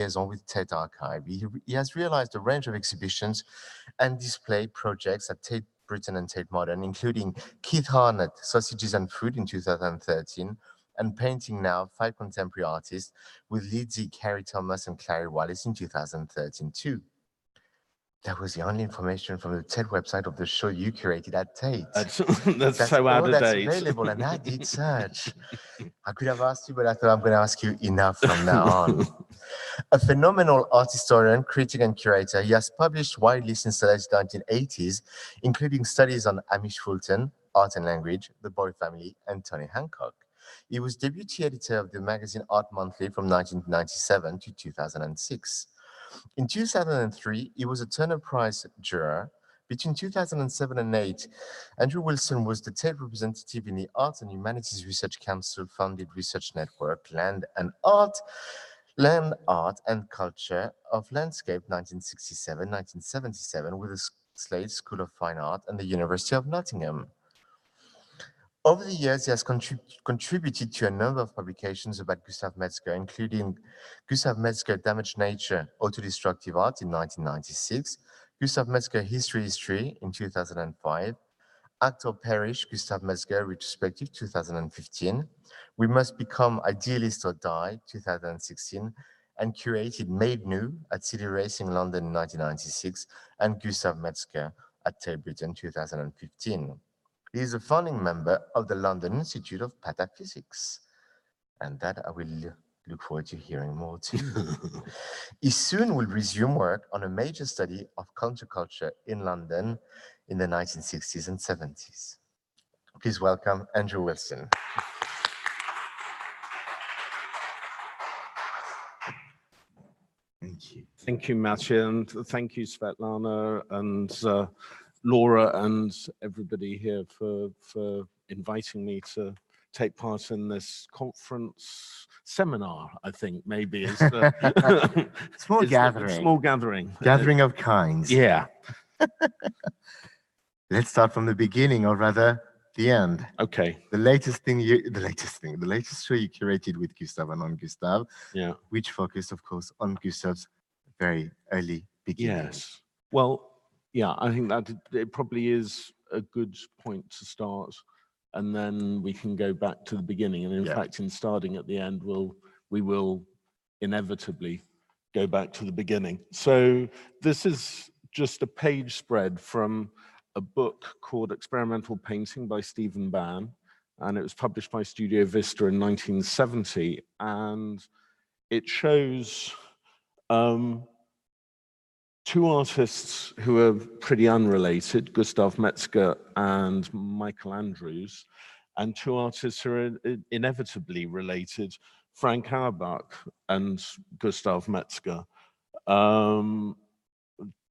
liaison with Tate Archive. He has realized a range of exhibitions and display projects at Tate Britain and Tate Modern, including Keith Harnett, Sausages and Food in 2013, and Painting Now, 5 Contemporary Artists with Lizzie, Carrie Thomas, and Clary Wallace in 2013 too. That was the only information from the TED website of the show you curated at Tate. That's so out of that's date. Available, and I did search. I could have asked you, but I thought I'm going to ask you enough from now on. A phenomenal art historian, critic, and curator, he has published widely since the late 1980s, including studies on Amish Fulton, art and language, the Boy family, and Tony Hancock. He was deputy editor of the magazine Art Monthly from 1997 to 2006. In 2003, he was a Turner Prize juror. Between 2007 and 2008, Andrew Wilson was the Tate representative in the Arts and Humanities Research Council-funded research network, Land, Art and Culture of Landscape 1967-1977 with the Slade School of Fine Art and the University of Nottingham. Over the years, he has contributed to a number of publications about Gustav Metzger, including Gustav Metzger, Damaged Nature, Autodestructive Art in 1996, Gustav Metzger, History in 2005, Act or Perish, Gustav Metzger, Retrospective 2015, We Must Become Idealist or Die 2016, and curated Made New at City Racing London in 1996, and Gustav Metzger at Tate Britain 2015. He is a founding member of the London Institute of Pataphysics, and that I will look forward to hearing more too. He soon will resume work on a major study of counterculture in London in the 1960s and 70s. Please welcome Andrew Wilson. Thank you. Thank you, Mathieu, and thank you, Svetlana, and Laura, and everybody here for inviting me to take part in this conference seminar, I think, maybe. Is Small gathering. Small gathering. Gathering of kinds. Yeah. Let's start from the beginning, or rather, the end. Okay. The latest show you curated with Gustav and on Gustav, yeah, which focused, of course, on Gustav's very early beginnings. Yes. Well, yeah, I think that it probably is a good point to start, and then we can go back to the beginning. And in fact, in starting at the end, we will inevitably go back to the beginning. So this is just a page spread from a book called Experimental Painting by Stephen Bann, and it was published by Studio Vista in 1970, and it shows two artists who are pretty unrelated, Gustav Metzger and Michael Andrews, and two artists who are inevitably related, Frank Auerbach and Gustav Metzger.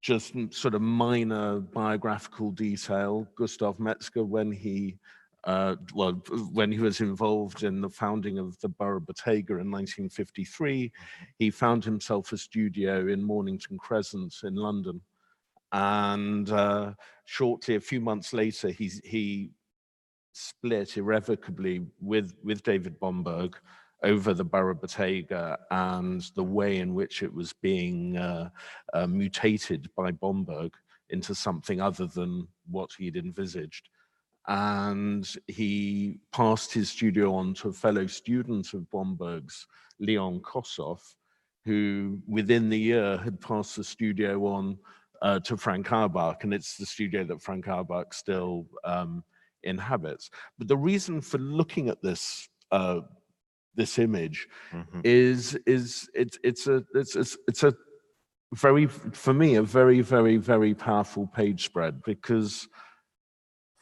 Just sort of minor biographical detail. Gustav Metzger, when he was involved in the founding of the Borough Bottega in 1953, he found himself a studio in Mornington Crescent in London. And shortly, a few months later, he split irrevocably with David Bomberg over the Borough Bottega and the way in which it was being mutated by Bomberg into something other than what he'd envisaged. And he passed his studio on to a fellow student of Bomberg's, Leon Kossoff, who within the year had passed the studio on to Frank Auerbach, and it's the studio that Frank Auerbach still inhabits. But the reason for looking at this this image is it's a very, for me, a very, very, very powerful page spread, because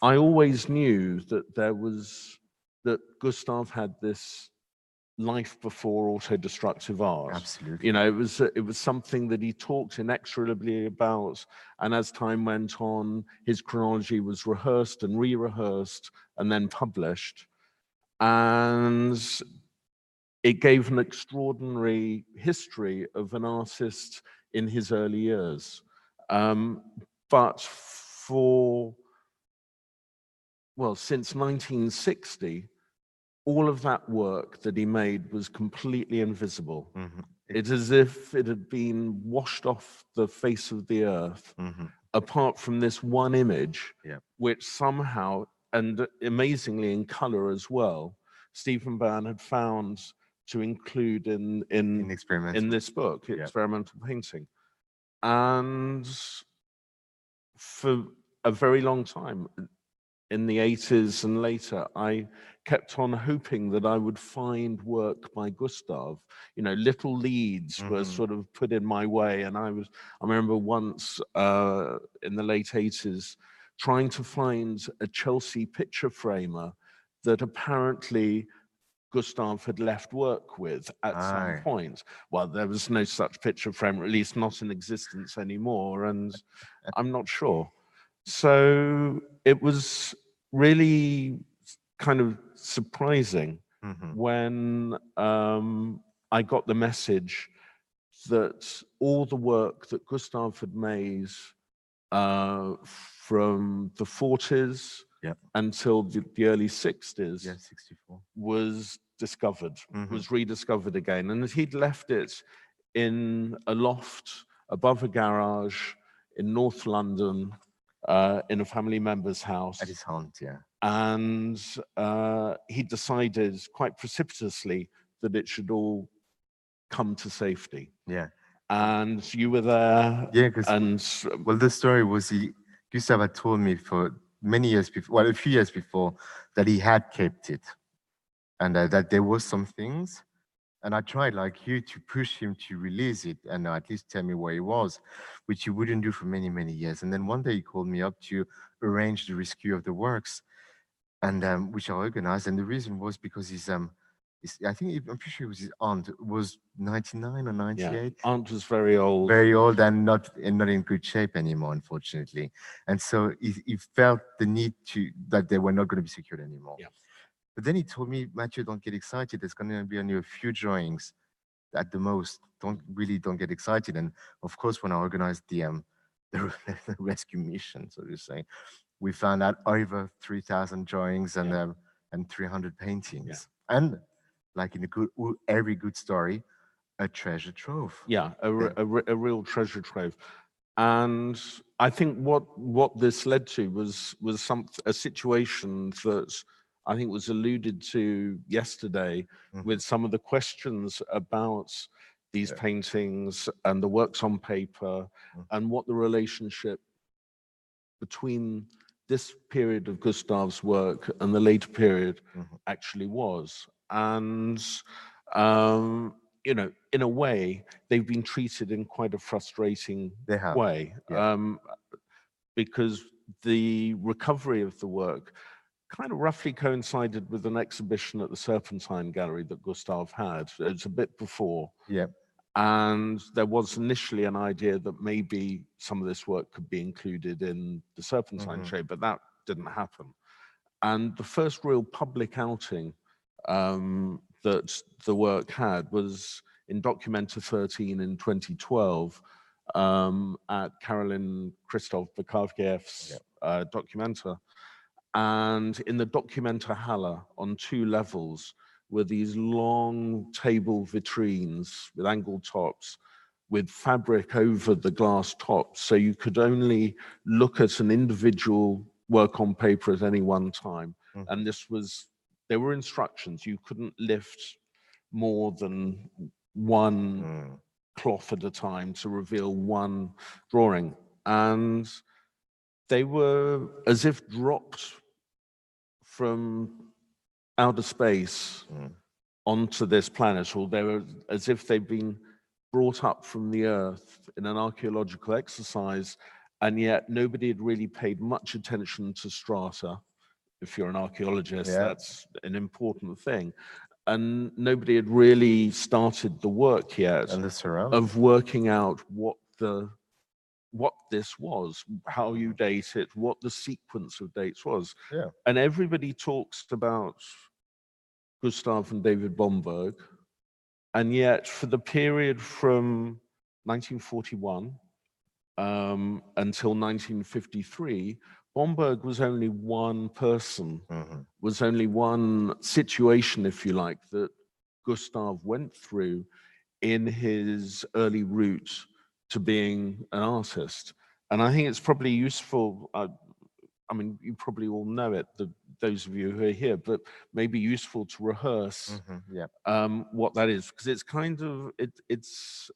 I always knew that that Gustav had this life before auto-destructive art. Absolutely. You know, it was something that he talked inexorably about, and as time went on, his chronology was rehearsed and re-rehearsed and then published, and it gave an extraordinary history of an artist in his early years. But since 1960, all of that work that he made was completely invisible. It's as if it had been washed off the face of the earth, apart from this one image, which somehow, and amazingly in color as well, Stephen Byrne had found to include in this book, Experimental Painting. And for a very long time, in the 80s and later, I kept on hoping that I would find work by Gustav. You know, little leads were sort of put in my way. And I remember once in the late 80s trying to find a Chelsea picture framer that apparently Gustav had left work with at some point. Well, there was no such picture frame, or at least not in existence anymore, and I'm not sure. So it was really kind of surprising when I got the message that all the work that Gustav had made from the 40s until the early 60s 64. was discovered, was rediscovered again. And he'd left it in a loft above a garage in North London, in a family member's house. At his haunt, And he decided quite precipitously that it should all come to safety. And you were there. Because well, the story was Gustav had told me for many years before, well, a few years before, that he had kept it, and that there was some things, and I tried, like you, to push him to release it and at least tell me where he was, which he wouldn't do for many, many years. And then one day he called me up to arrange the rescue of the works, and which I organized. And the reason was because I think I'm pretty sure it was his aunt, was 99 or 98. Aunt was very old. Very old and not in good shape anymore, unfortunately. And so he felt the need that they were not going to be secured anymore. But then he told me, Mathieu, don't get excited. There's going to be only a few drawings at the most. Don't get excited. And of course, when I organized the rescue mission, so to say, we found out over 3,000 drawings and 300 paintings. And like in every good story, a treasure trove. A real treasure trove. And I think what this led to was a situation that I think was alluded to yesterday with some of the questions about these paintings and the works on paper and what the relationship between this period of Gustav's work and the later period actually was. And you know, in a way, they've been treated in quite a frustrating way, because the recovery of the work kind of roughly coincided with an exhibition at the Serpentine Gallery that Gustav had. It's a bit before. And there was initially an idea that maybe some of this work could be included in the Serpentine show, but that didn't happen. And the first real public outing that the work had was in Documenta 13 in 2012 at Karolin Christoph Bakavkiev's Documenta. And in the Documenta Halle, on 2 levels, were these long table vitrines with angled tops, with fabric over the glass tops. So you could only look at an individual work on paper at any one time. And there were instructions. You couldn't lift more than one cloth at a time to reveal one drawing. And they were as if dropped from outer space onto this planet, or they were as if they'd been brought up from the earth in an archaeological exercise, and yet nobody had really paid much attention to strata. If you're an archaeologist, that's an important thing. And nobody had really started the work yet of working out what this was, how you date it, what the sequence of dates was. And everybody talks about Gustav and David Bomberg, and yet for the period from 1941 until 1953, Bomberg was only one person, was only one situation, if you like, that Gustav went through in his early route to being an artist. And I think it's probably useful, I mean, you probably all know it, those of you who are here, but maybe useful to rehearse Yeah. what that is, because it's kind of, it's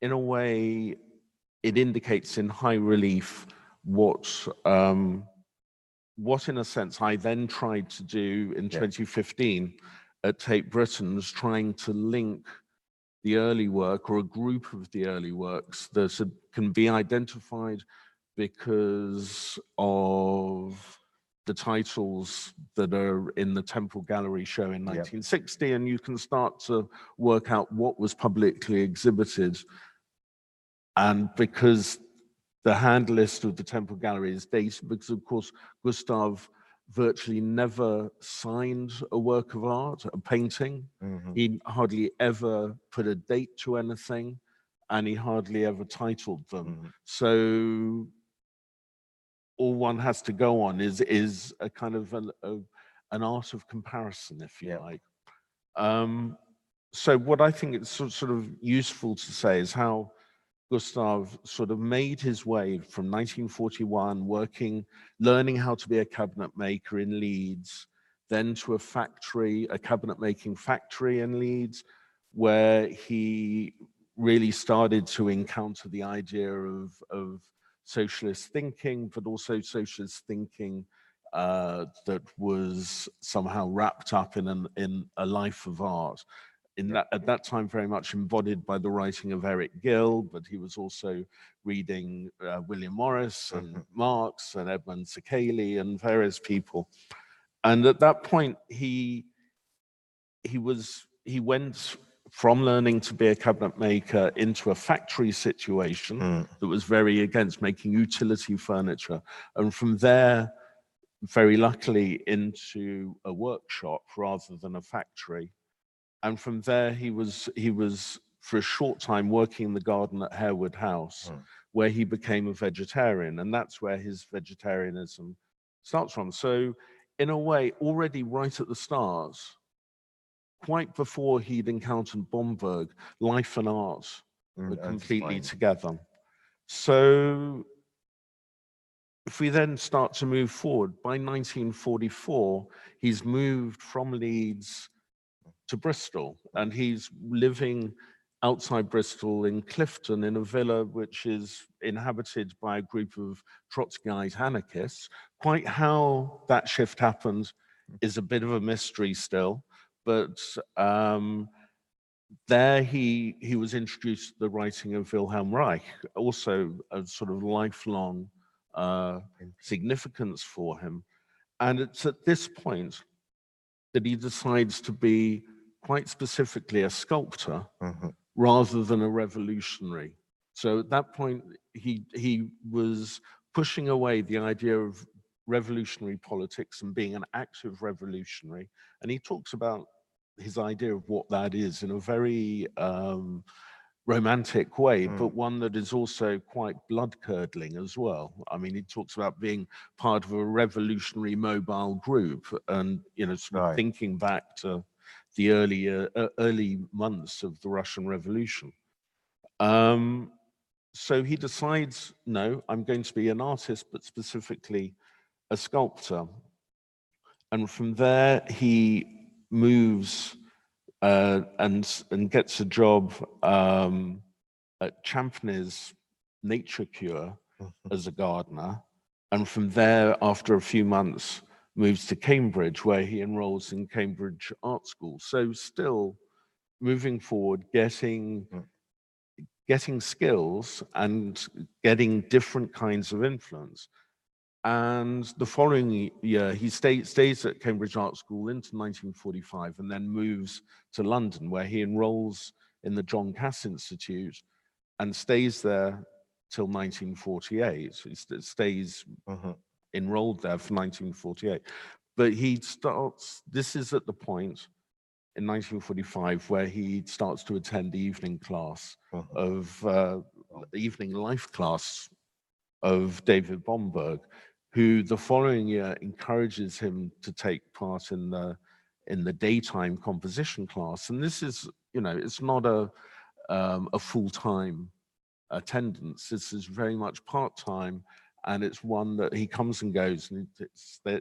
in a way, it indicates in high relief what in a sense I then tried to do in 2015 at Tate Britain, was trying to link the early work, or a group of the early works that can be identified because of the titles that are in the Temple Gallery show in 1960, and you can start to work out what was publicly exhibited. And because the hand list of the Temple Gallery is dated, because of course Gustav virtually never signed a work of art, a painting. He hardly ever put a date to anything, and he hardly ever titled them. So all one has to go on is a kind of an art of comparison, if you like. So what I think it's sort of useful to say is how Gustav sort of made his way from 1941, learning how to be a cabinet maker in Leeds, then to a factory, a cabinet making factory in Leeds, where he really started to encounter the idea of socialist thinking, but also socialist thinking that was somehow wrapped up in a life of art. At that time, very much embodied by the writing of Eric Gill, but he was also reading William Morris and Marx and Edmund Sekeli and various people. And at that point, he went from learning to be a cabinet maker into a factory situation that was very against making utility furniture, and from there, very luckily, into a workshop rather than a factory. And from there, he was for a short time working in the garden at Harewood House, where he became a vegetarian, and that's where his vegetarianism starts from. So, in a way, already right at the start, quite before he'd encountered Bomberg, life and art were completely together. So, if we then start to move forward, by 1944, he's moved from Leeds to Bristol, and he's living outside Bristol in Clifton in a villa which is inhabited by a group of Trotskyite anarchists. Quite how that shift happened is a bit of a mystery still, but there he was introduced to the writing of Wilhelm Reich, also a sort of lifelong significance for him. And it's at this point that he decides to be quite specifically a sculptor rather than a revolutionary. So at that point, he was pushing away the idea of revolutionary politics and being an active revolutionary. And he talks about his idea of what that is in a very romantic way, but one that is also quite blood-curdling as well. I mean, he talks about being part of a revolutionary mobile group, and sort of thinking back to the early months of the Russian Revolution. So he decides, no, I'm going to be an artist, but specifically a sculptor. And from there, he moves and gets a job at Champneys Nature Cure as a gardener. And from there, after a few months, moves to Cambridge, where he enrolls in Cambridge Art School. So still moving forward, getting skills and getting different kinds of influence. And the following year, he stays at Cambridge Art School into 1945 and then moves to London, where he enrolls in the John Cass Institute and stays there till 1948. He stays enrolled there for 1948. But this is at the point in 1945 where he starts to attend the evening class the evening life class of David Bomberg, who the following year encourages him to take part in the daytime composition class. And this is it's not a full-time attendance. This is very much part-time, and it's one that he comes and goes, and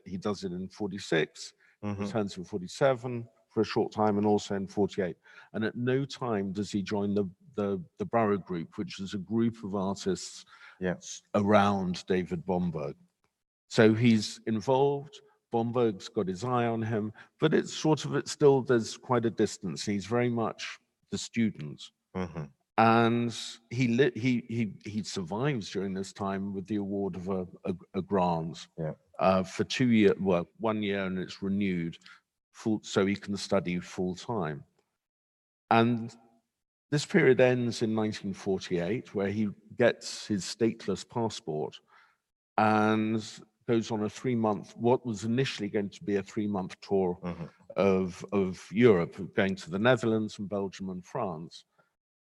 he does it in 46, returns in 47 for a short time, and also in 48. And at no time does he join the Borough Group, which is a group of artists around David Bomberg. So he's involved. Bomberg's got his eye on him, but it's still there's quite a distance. He's very much the student. And he survives during this time with the award of a grant for 2 years, well, 1 year, and it's renewed so he can study full time. And this period ends in 1948, where he gets his stateless passport and goes on a 3-month, what was initially going to be a 3-month tour of Europe, going to the Netherlands and Belgium and France.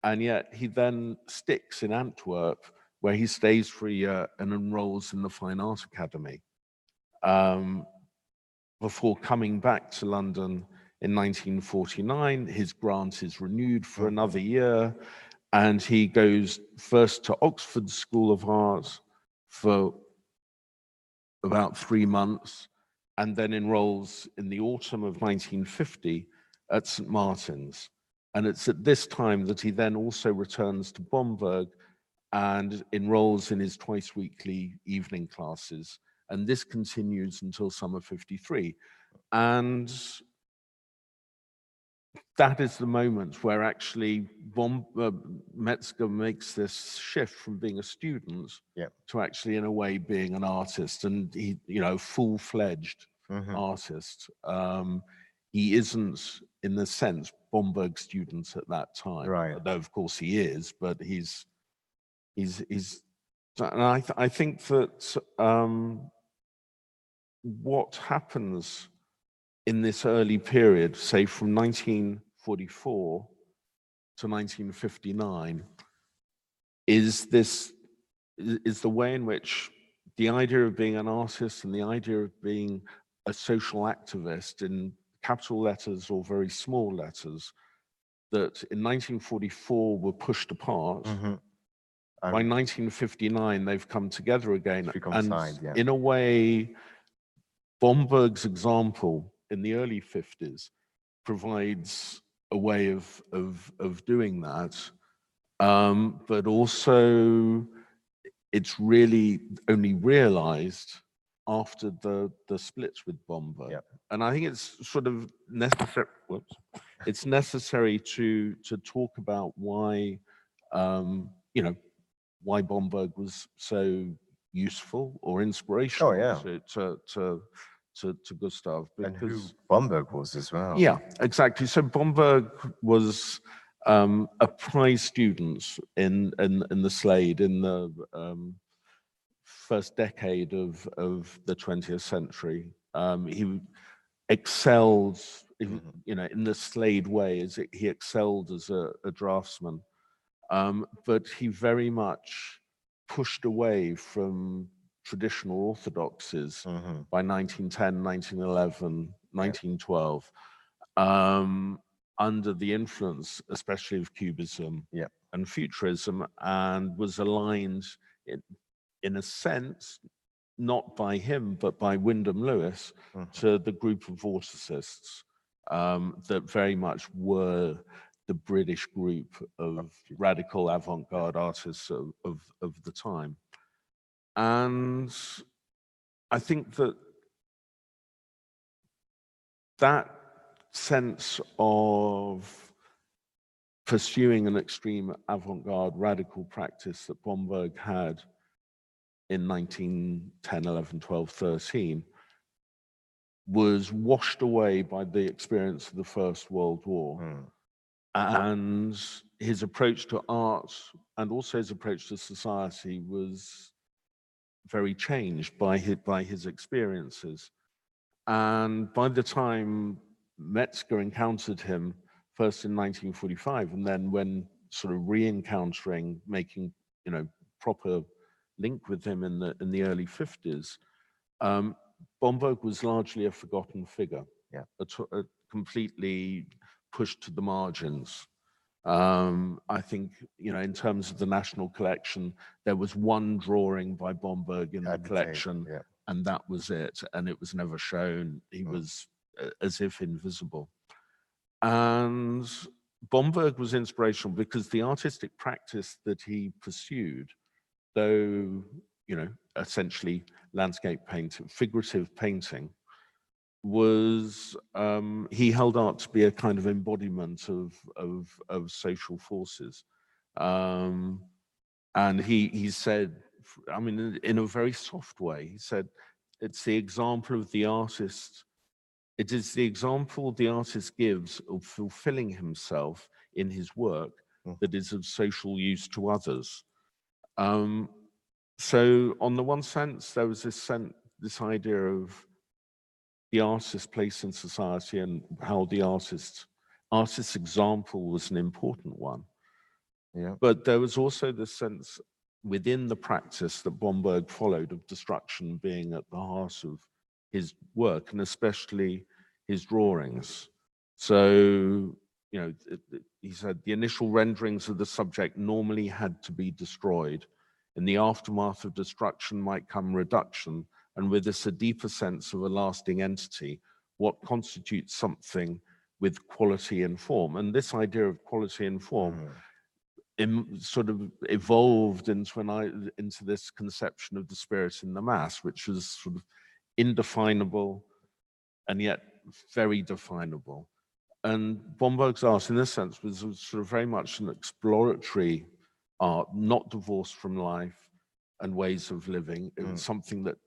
And yet he then sticks in Antwerp, where he stays for a year and enrolls in the Fine Art Academy, before coming back to London in 1949. His grant is renewed for another year, and he goes first to Oxford School of Art for about 3 months, and then enrolls in the autumn of 1950 at St. Martin's. And it's at this time that he then also returns to Bomberg and enrolls in his twice-weekly evening classes. And this continues until summer 53. And that is the moment where actually Metzger makes this shift from being a student to actually, in a way, being an artist, and he, full-fledged artist. He isn't, in the sense, Bomberg student at that time, though of course he is. But he's, and I think that what happens in this early period, say from 1944 to 1959, is the way in which the idea of being an artist and the idea of being a social activist, in capital letters or very small letters, that in 1944 were pushed apart. By 1959, they've come together again. And in a way, Bomberg's example in the early 50s provides a way of doing that. But also, it's really only realized after the splits with Bomberg. And I think it's sort of necessary. It's necessary to talk about why, why Bomberg was so useful or inspirational to Gustav. And who Bomberg was as well. Yeah, exactly. So Bomberg was a prize student in the Slade in the first decade of the 20th century. He excelled, in the Slade way, he excelled as a draftsman, but he very much pushed away from traditional orthodoxies by 1910, 1911, 1912, under the influence, especially of Cubism and Futurism, and was aligned in a sense, not by him, but by Wyndham Lewis, to the group of vorticists that very much were the British group of radical avant-garde artists of the time. And I think that sense of pursuing an extreme avant-garde radical practice that Bomberg had in 1910, 11, 12, 13 was washed away by the experience of the First World War. And his approach to art and also his approach to society was very changed by his experiences. And by the time Metzger encountered him, first in 1945, and then when sort of re-encountering, making proper link with him in the early 50s, Bomberg was largely a forgotten figure, completely pushed to the margins. I think, in terms of the national collection, there was one drawing by Bomberg in the At the table, collection, yeah. and that was it. And it was never shown. He Mm. was as if invisible. And Bomberg was inspirational because the artistic practice that he pursued, though, essentially landscape painting, figurative painting, was he held art to be a kind of embodiment of social forces, um, and he said, I mean, in a very soft way, he said, it's the example of the artist. It is the example the artist gives of fulfilling himself in his work Mm. that is of social use to others. Um, so, on the one sense, there was this idea of the artist's place in society and how the artist's example was an important one. Yeah. But there was also this sense within the practice that Bomberg followed of destruction being at the heart of his work, and especially his drawings. So, he said the initial renderings of the subject normally had to be destroyed. In the aftermath of destruction might come reduction, and with this a deeper sense of a lasting entity, what constitutes something with quality and form. And this idea of quality and form sort of evolved into this conception of the spirit in the mass, which was sort of indefinable and yet very definable. And Bomberg's art, in this sense, was sort of very much an exploratory art, not divorced from life and ways of living. It was something that,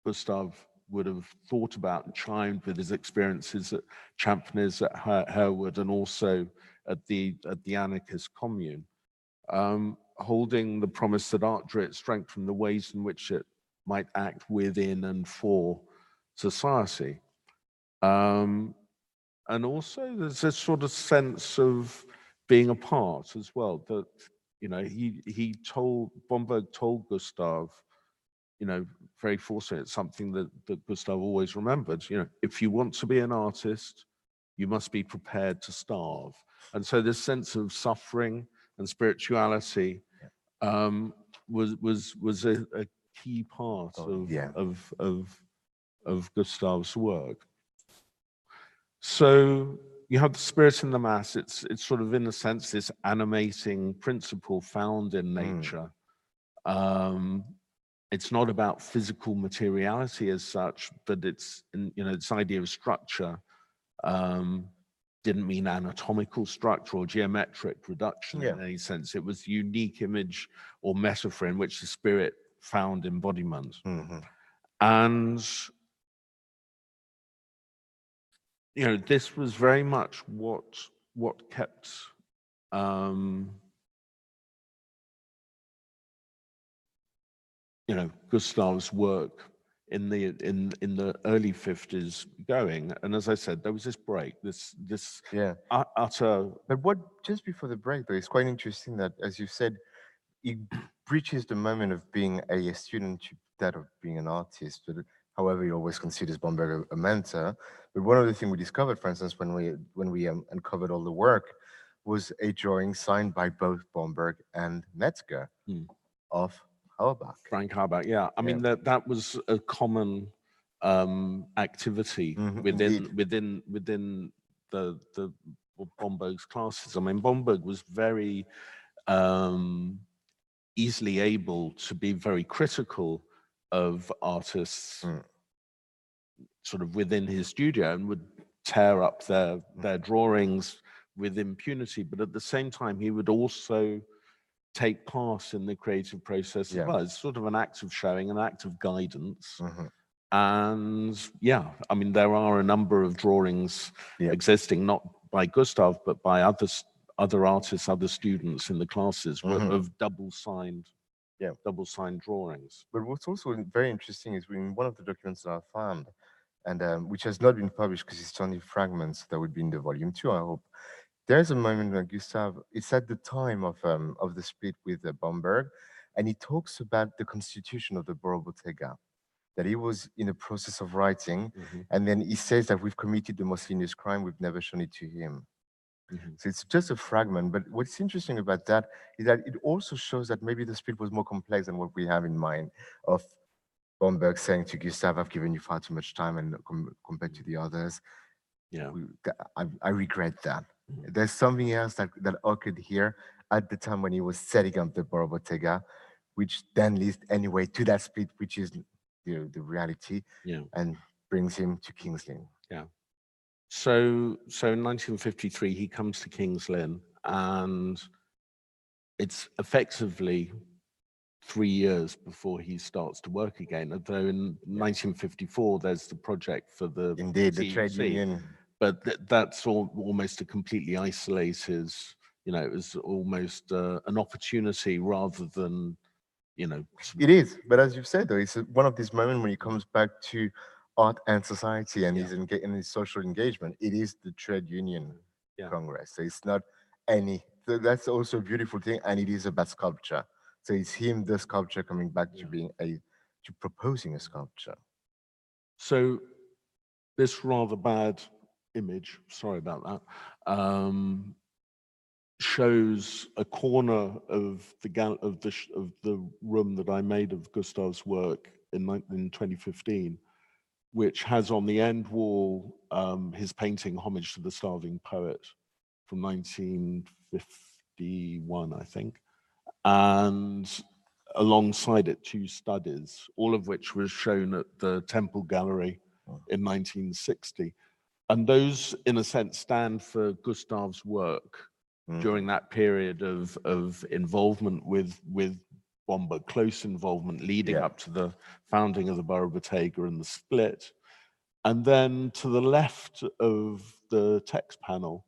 Gustav would have thought about and chimed with his experiences at Champneys, at Harewood, and also at the anarchist commune, holding the promise that art drew its strength from the ways in which it might act within and for society. And also there's this sort of sense of being a part as well, that, Bomberg told Gustav, very forcefully, it's something that Gustav always remembered, if you want to be an artist, you must be prepared to starve. And so this sense of suffering and spirituality was a key part Yeah. of Gustav's work. So you have the spirit in the mass. It's sort of, in a sense, this animating principle found in nature. It's not about physical materiality as such, but it's, this idea of structure didn't mean anatomical structure or geometric reduction Yeah. in any sense. It was the unique image or metaphor in which the spirit found embodiment. And, this was very much what kept Gustav's work in the early 50s going. And as I said, there was this break, this Yeah. utter. But what, just before the break, though, it's quite interesting that, as you said, it breaches the moment of being a student to that of being an artist. But however, he always considers Bomberg a mentor. But one of the things we discovered, for instance, when we uncovered all the work, was a drawing signed by both Bomberg and Metzger of Auerbach. Frank Auerbach, yeah. I mean, that was a common activity Indeed. within the Bomberg's classes. I mean, Bomberg was very easily able to be very critical of artists sort of within his studio, and would tear up their drawings with impunity. But at the same time, he would also take part in the creative process as well. It's sort of an act of showing, an act of guidance. And I mean, there are a number of drawings existing, not by Gustav, but by other artists, other students in the classes, of double-signed drawings. But what's also very interesting is in one of the documents that I found, and which has not been published because it's only fragments that would be in the volume 2, I hope. There's a moment when Gustav, it's at the time of the split with Bomberg, and he talks about the constitution of the Borough Bottega, that he was in the process of writing, and then he says that we've committed the most heinous crime, we've never shown it to him. So it's just a fragment. But what's interesting about that is that it also shows that maybe the split was more complex than what we have in mind, of Bomberg saying to Gustav, "I've given you far too much time," and compared to the others. Yeah. I regret that. There's something else that occurred here at the time when he was setting up the Borough Bottega, which then leads anyway to that split, which is the reality, Yeah. and brings him to King's Lynn. Yeah. So in 1953 he comes to King's Lynn, and it's effectively 3 years before he starts to work again. Although in 1954 there's the project for the Indeed, the trade CUC, union. but that's almost a completely isolated. It was almost an opportunity rather than It is, but as you've said, though, it's one of these moments when he comes back to art and society and in his social engagement. It is the trade union congress. So it's not any. So that's also a beautiful thing, and it is about sculpture. So it's him, the sculpture, coming back to being to proposing a sculpture. So this rather bad image, sorry about that, shows a corner of the room that I made of Gustav's work in 2015, which has on the end wall his painting Homage to the Starving Poet from 1951, I think, and alongside it 2 studies, all of which was shown at the Temple Gallery in 1960. And those, in a sense, stand for Gustav's work during that period of involvement with Bomberg, close involvement leading up to the founding of the Borough Bottega and the split. And then to the left of the text panel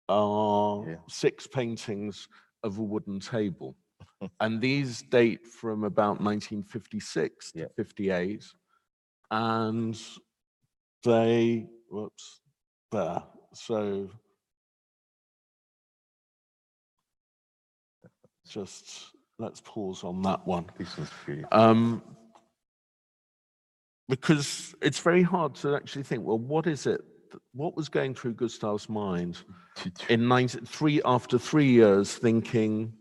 are 6 paintings of a wooden table. And these date from about 1956 to 58. And they, there. So just let's pause on that one. This one's beautiful. Because it's very hard to actually think, well, what was going through Gustav's mind after 3 years thinking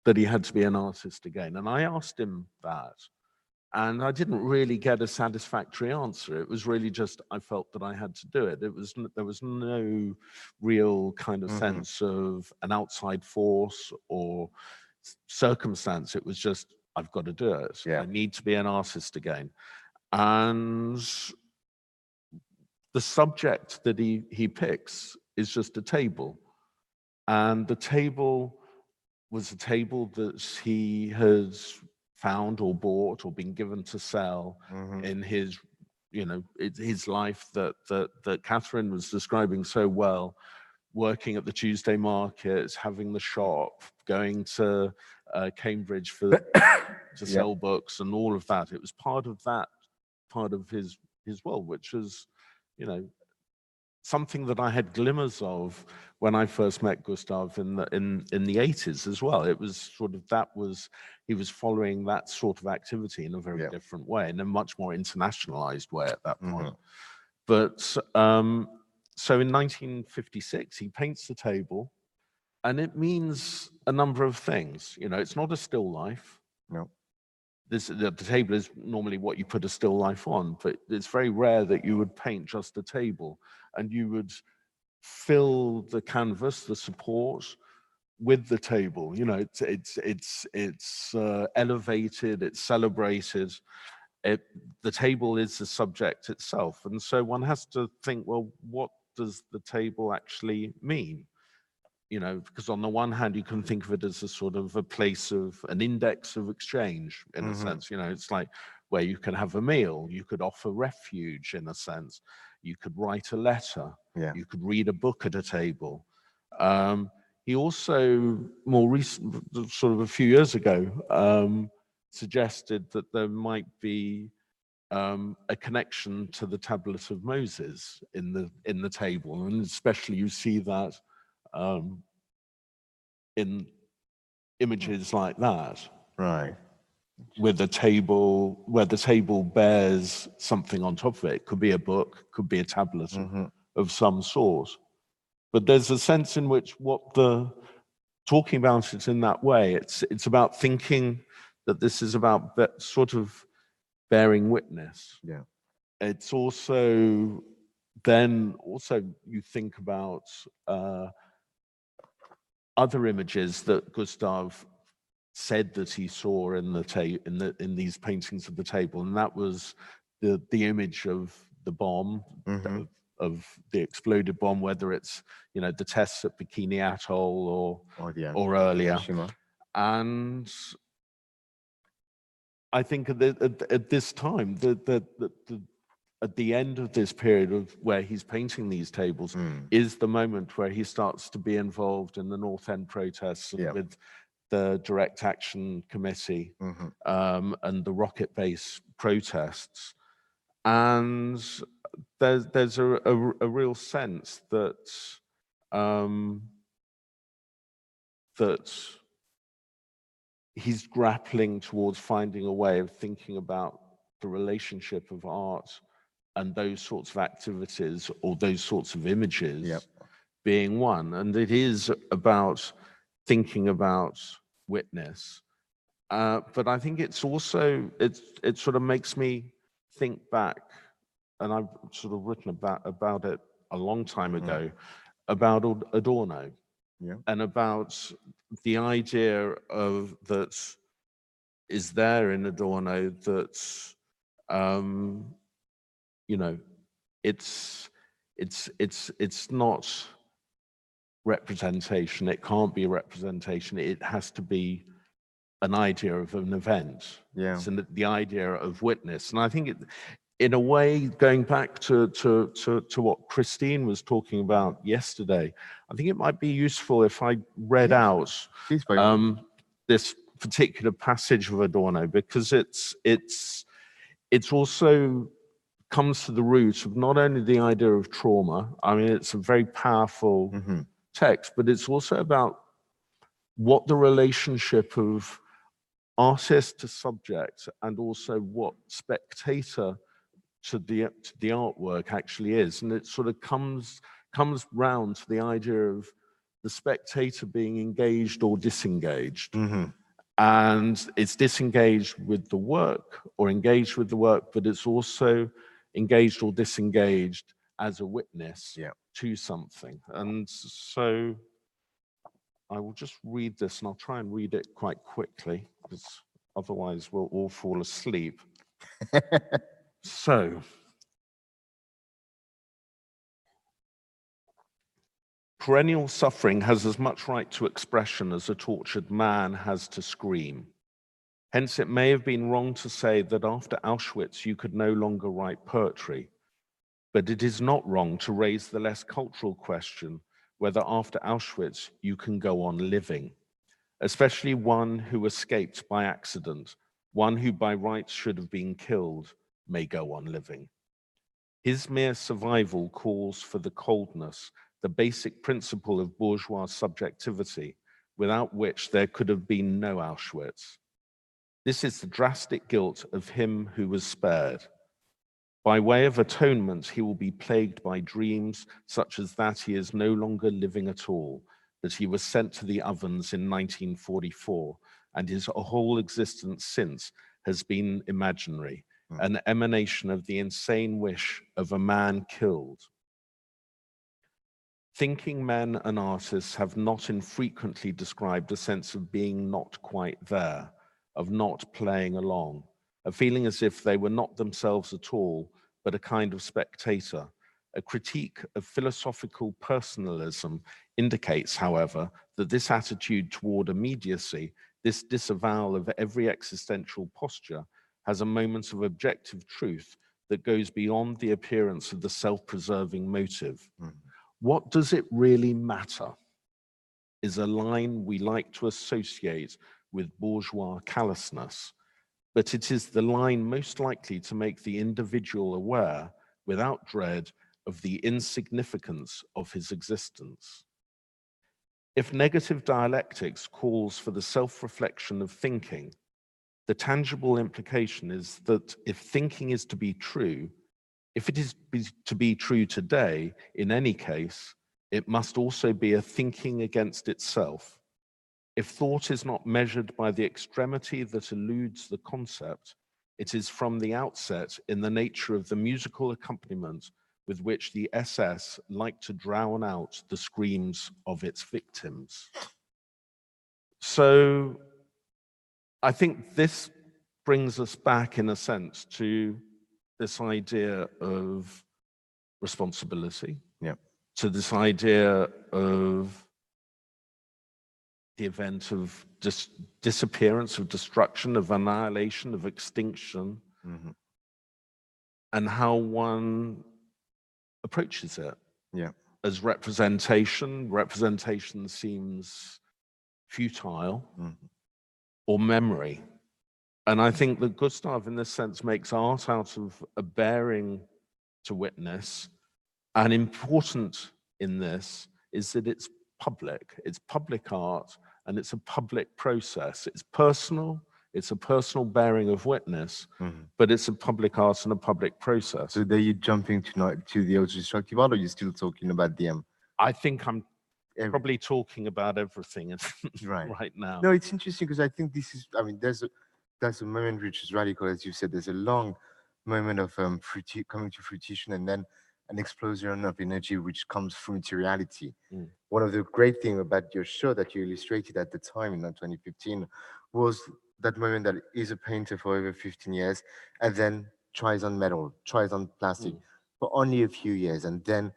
that he had to be an artist again? And I asked him that, and I didn't really get a satisfactory answer. It was really just, I felt that I had to do it. There was no real kind of sense of an outside force or circumstance. It was just, I've got to do it. I need to be an artist again. And the subject that he picks is just a table. And the table was a table that he has found or bought or been given to sell in his life that Catherine was describing so well, working at the Tuesday markets, having the shop, going to Cambridge to sell books and all of that. It was part of his world, which was, something that I had glimmers of when I first met Gustav in the 80s as well. It was sort of he was following that sort of activity in a very different way, in a much more internationalized way at that point. But so in 1956, he paints the table, and it means a number of things. It's not a still life. No. The table is normally what you put a still life on, but it's very rare that you would paint just a table and you would fill the canvas, the support, with the table. It's elevated, it's celebrated. The table is the subject itself, and so one has to think, well, what does the table actually mean? Because on the one hand, you can think of it as a sort of a place of an index of exchange, in a sense. It's like where you can have a meal, you could offer refuge, in a sense. You could write a letter, you could read a book at a table. He also, more recent, sort of a few years ago, suggested that there might be a connection to the Tablet of Moses in the table, and especially you see that in images like that, right, with a table where the table bears something on top of it. It could be a book, could be a tablet of some sort. But there's a sense in which talking about it in that way, it's about thinking that this is about sort of bearing witness. Yeah. It's also you think about other images that Gustav said that he saw in these paintings of the table, and that was the image of the bomb, of the exploded bomb, whether it's the tests at Bikini Atoll or earlier. Hiroshima. And I think at this time, at the end of this period of where he's painting these tables is the moment where he starts to be involved in the North End protests with the Direct Action Committee and the rocket base protests. And there's a real sense that that he's grappling towards finding a way of thinking about the relationship of art and those sorts of activities or those sorts of images being one. And it is about thinking about witness. But I think it's also, it sort of makes me think back, and I've sort of written about it a long time ago, about Adorno. And about the idea of that is there in Adorno that it's not representation. It can't be representation. It has to be an idea of an event. Yeah. It's the idea of witness. And I think in a way, going back to what Christine was talking about yesterday, I think it might be useful if I read out this particular passage of Adorno, because it's also comes to the root of not only the idea of trauma. I mean, it's a very powerful text, but it's also about what the relationship of artist to subject and also what spectator to the artwork actually is. And it sort of comes round to the idea of the spectator being engaged or disengaged. And it's disengaged with the work or engaged with the work, but it's also engaged or disengaged as a witness to something. And so I will just read this, and I'll try and read it quite quickly, because otherwise we'll all fall asleep. So, perennial suffering has as much right to expression as a tortured man has to scream. Hence, it may have been wrong to say that after Auschwitz you could no longer write poetry. But it is not wrong to raise the less cultural question whether after Auschwitz you can go on living, especially one who escaped by accident, one who by rights should have been killed, may go on living. His mere survival calls for the coldness, the basic principle of bourgeois subjectivity, without which there could have been no Auschwitz. This is the drastic guilt of him who was spared. By way of atonement, he will be plagued by dreams such as that he is no longer living at all, that he was sent to the ovens in 1944, and his whole existence since has been imaginary, an emanation of the insane wish of a man killed. Thinking men and artists have not infrequently described a sense of being not quite there, of not playing along, a feeling as if they were not themselves at all, but a kind of spectator. A critique of philosophical personalism indicates, however, that this attitude toward immediacy, this disavowal of every existential posture, has a moment of objective truth that goes beyond the appearance of the self-preserving motive. What does it really matter is a line we like to associate with bourgeois callousness, but it is the line most likely to make the individual aware, without dread, of the insignificance of his existence. If negative dialectics calls for the self-reflection of thinking, the tangible implication is that if thinking is to be true, if it is to be true today, in any case, it must also be a thinking against itself. If thought is not measured by the extremity that eludes the concept, it is from the outset in the nature of the musical accompaniment with which the SS like to drown out the screams of its victims. So I think this brings us back, in a sense, to this idea of responsibility, to this idea of the event of disappearance, of destruction, of annihilation, of extinction, and how one approaches it. As representation. Representation seems futile, or memory. And I think that Gustav, in this sense, makes art out of a bearing to witness. And important in this is that it's public art, and it's a public process. It's personal, it's a personal bearing of witness, but it's a public art and a public process. So are you jumping to the auto-destructive art, or are you still talking about the I think I'm probably talking about everything right now. No, it's interesting because I think this is, I mean, there's a moment which is radical, as you said. There's a long moment of coming to fruition, and then an explosion of energy which comes through materiality. One of the great things about your show that you illustrated at the time in 2015 was that moment that is a painter for over 15 years and then tries on metal, tries on plastic for only a few years, and then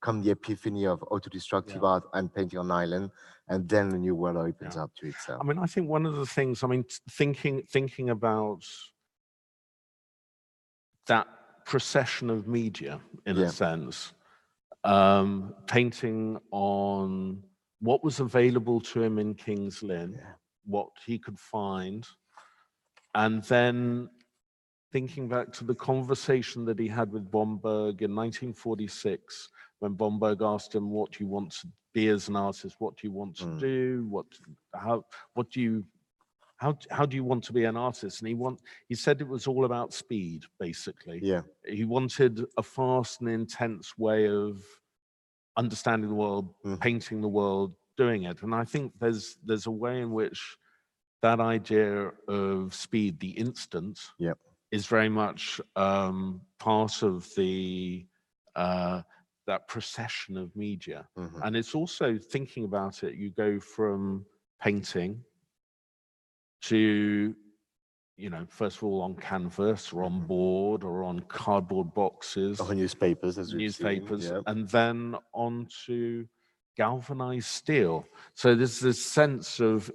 come the epiphany of auto-destructive art and painting on island, and then the new world opens up to itself. I mean, I think one of the things, I mean, thinking about that procession of media, in a sense, painting on what was available to him in King's Lynn, what he could find, and then thinking back to the conversation that he had with Bomberg in 1946, when Bomberg asked him, what do you want to be as an artist? What do you want to do? How do you want to be an artist? And he said it was all about speed, basically. He wanted a fast and intense way of understanding the world, painting the world, doing it. And I think there's a way in which that idea of speed, the instant, is very much part of the that procession of media. And it's also, thinking about it, you go from painting to, first of all on canvas or on board or on cardboard boxes. Or newspapers, and then onto galvanized steel. So there's this sense of,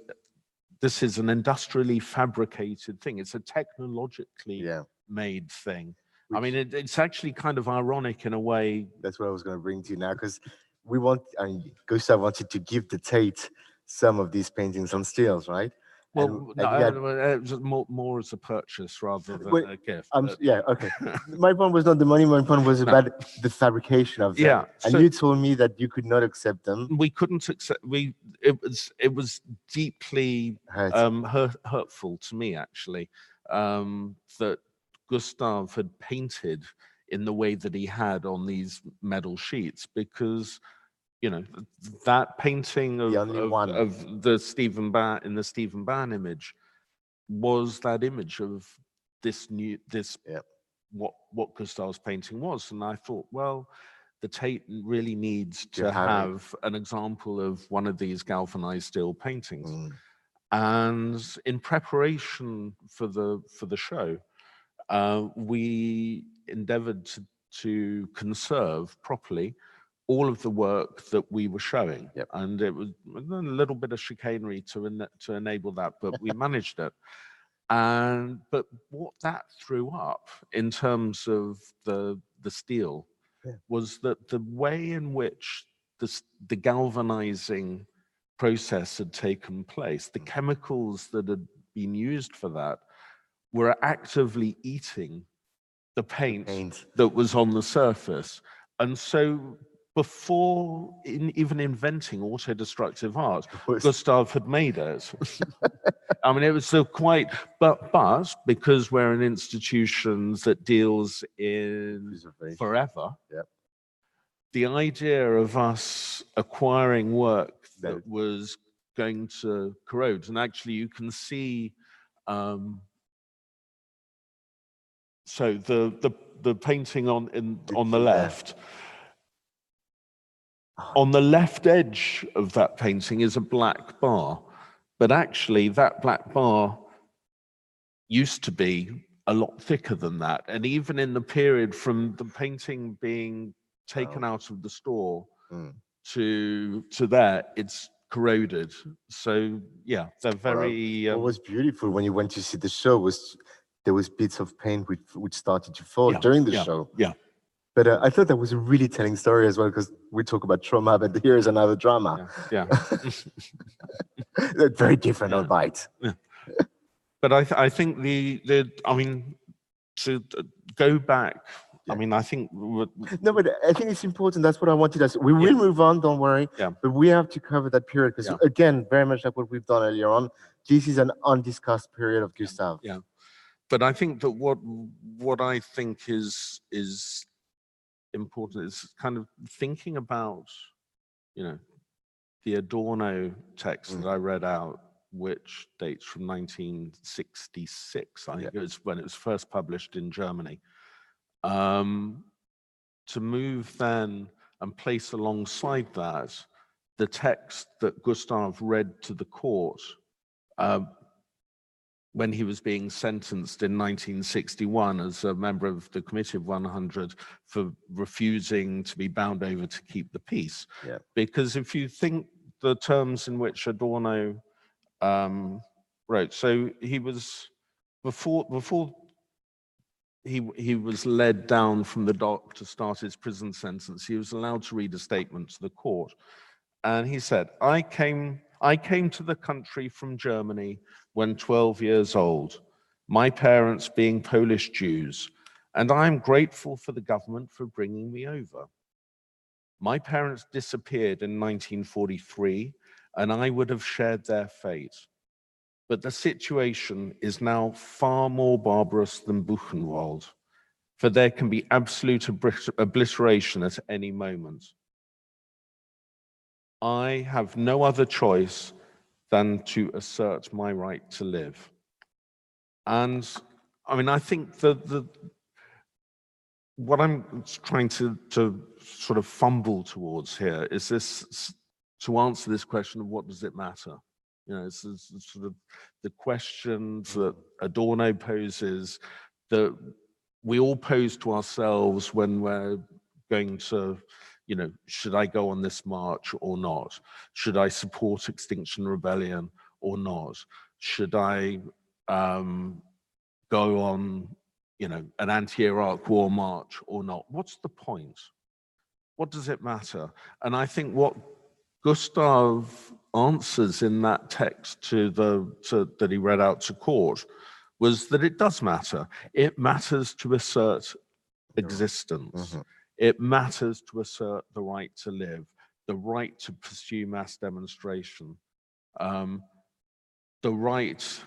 this is an industrially fabricated thing. It's a technologically made thing. I mean, it's actually kind of ironic in a way. That's what I was going to bring to you now, because Gustav wanted to give the Tate some of these paintings on steels, right? Well, it was more as a purchase rather than a gift. Okay. My point was not the money. My point was about the fabrication of them. And you told me that you could not accept them. We couldn't accept. It was deeply hurtful to me, actually, that Gustav had painted in the way that he had on these metal sheets, because that painting of the Stephen Bann, in the Stephen Bann image, was that image of what Gustav's painting was. And I thought, well, the Tate really needs to have an example of one of these galvanized steel paintings. And in preparation for the show, we endeavored to conserve properly all of the work that we were showing. And it was a little bit of chicanery to enable that, but we managed it. But what that threw up in terms of the steel was that the way in which the galvanizing process had taken place, the chemicals that had been used for that were actively eating the paint that was on the surface. And so before even inventing auto-destructive art, Gustav had made it. I mean, it was so quite, but because we're an institution that deals in forever, the idea of us acquiring work that was going to corrode, and actually you can see, so the painting on the left, on the left edge of that painting is a black bar, but actually that black bar used to be a lot thicker than that. And even in the period from the painting being taken out of the store to there, it's corroded. So yeah, they're very... what was beautiful when you went to see the show was there was bits of paint which started to fall during the show. Yeah. But I thought that was a really telling story as well, because we talk about trauma, but here's another drama. Yeah. Very different, albeit. Yeah. But I think I mean, to go back, I mean, I think... No, but I think it's important. That's what I wanted to say. We will move on, don't worry. Yeah. But we have to cover that period, because again, very much like what we've done earlier on, this is an undiscussed period of Gustav. Yeah. But I think that what I think is important is kind of thinking about, the Adorno text that I read out, which dates from 1966. I think it was when it was first published in Germany. To move then and place alongside that the text that Gustav read to the court when he was being sentenced in 1961 as a member of the Committee of 100 for refusing to be bound over to keep the peace. Yeah. Because if you think the terms in which Adorno wrote, so he was, before he was led down from the dock to start his prison sentence, he was allowed to read a statement to the court. And he said, I came to the country from Germany when 12 years old, my parents being Polish Jews, and I am grateful for the government for bringing me over. My parents disappeared in 1943, and I would have shared their fate. But the situation is now far more barbarous than Buchenwald, for there can be absolute obliteration at any moment. I have no other choice than to assert my right to live. And I mean, I think that what I'm trying to sort of fumble towards here is this, to answer this question of what does it matter? It's sort of the questions that Adorno poses, that we all pose to ourselves when we're going to, should I go on this march or not? Should I support Extinction Rebellion or not? Should I go on, an anti-Iraq war march or not? What's the point? What does it matter? And I think what Gustav answers in that text that he read out to court was that it does matter. It matters to assert existence. It matters to assert the right to live, the right to pursue mass demonstration, the right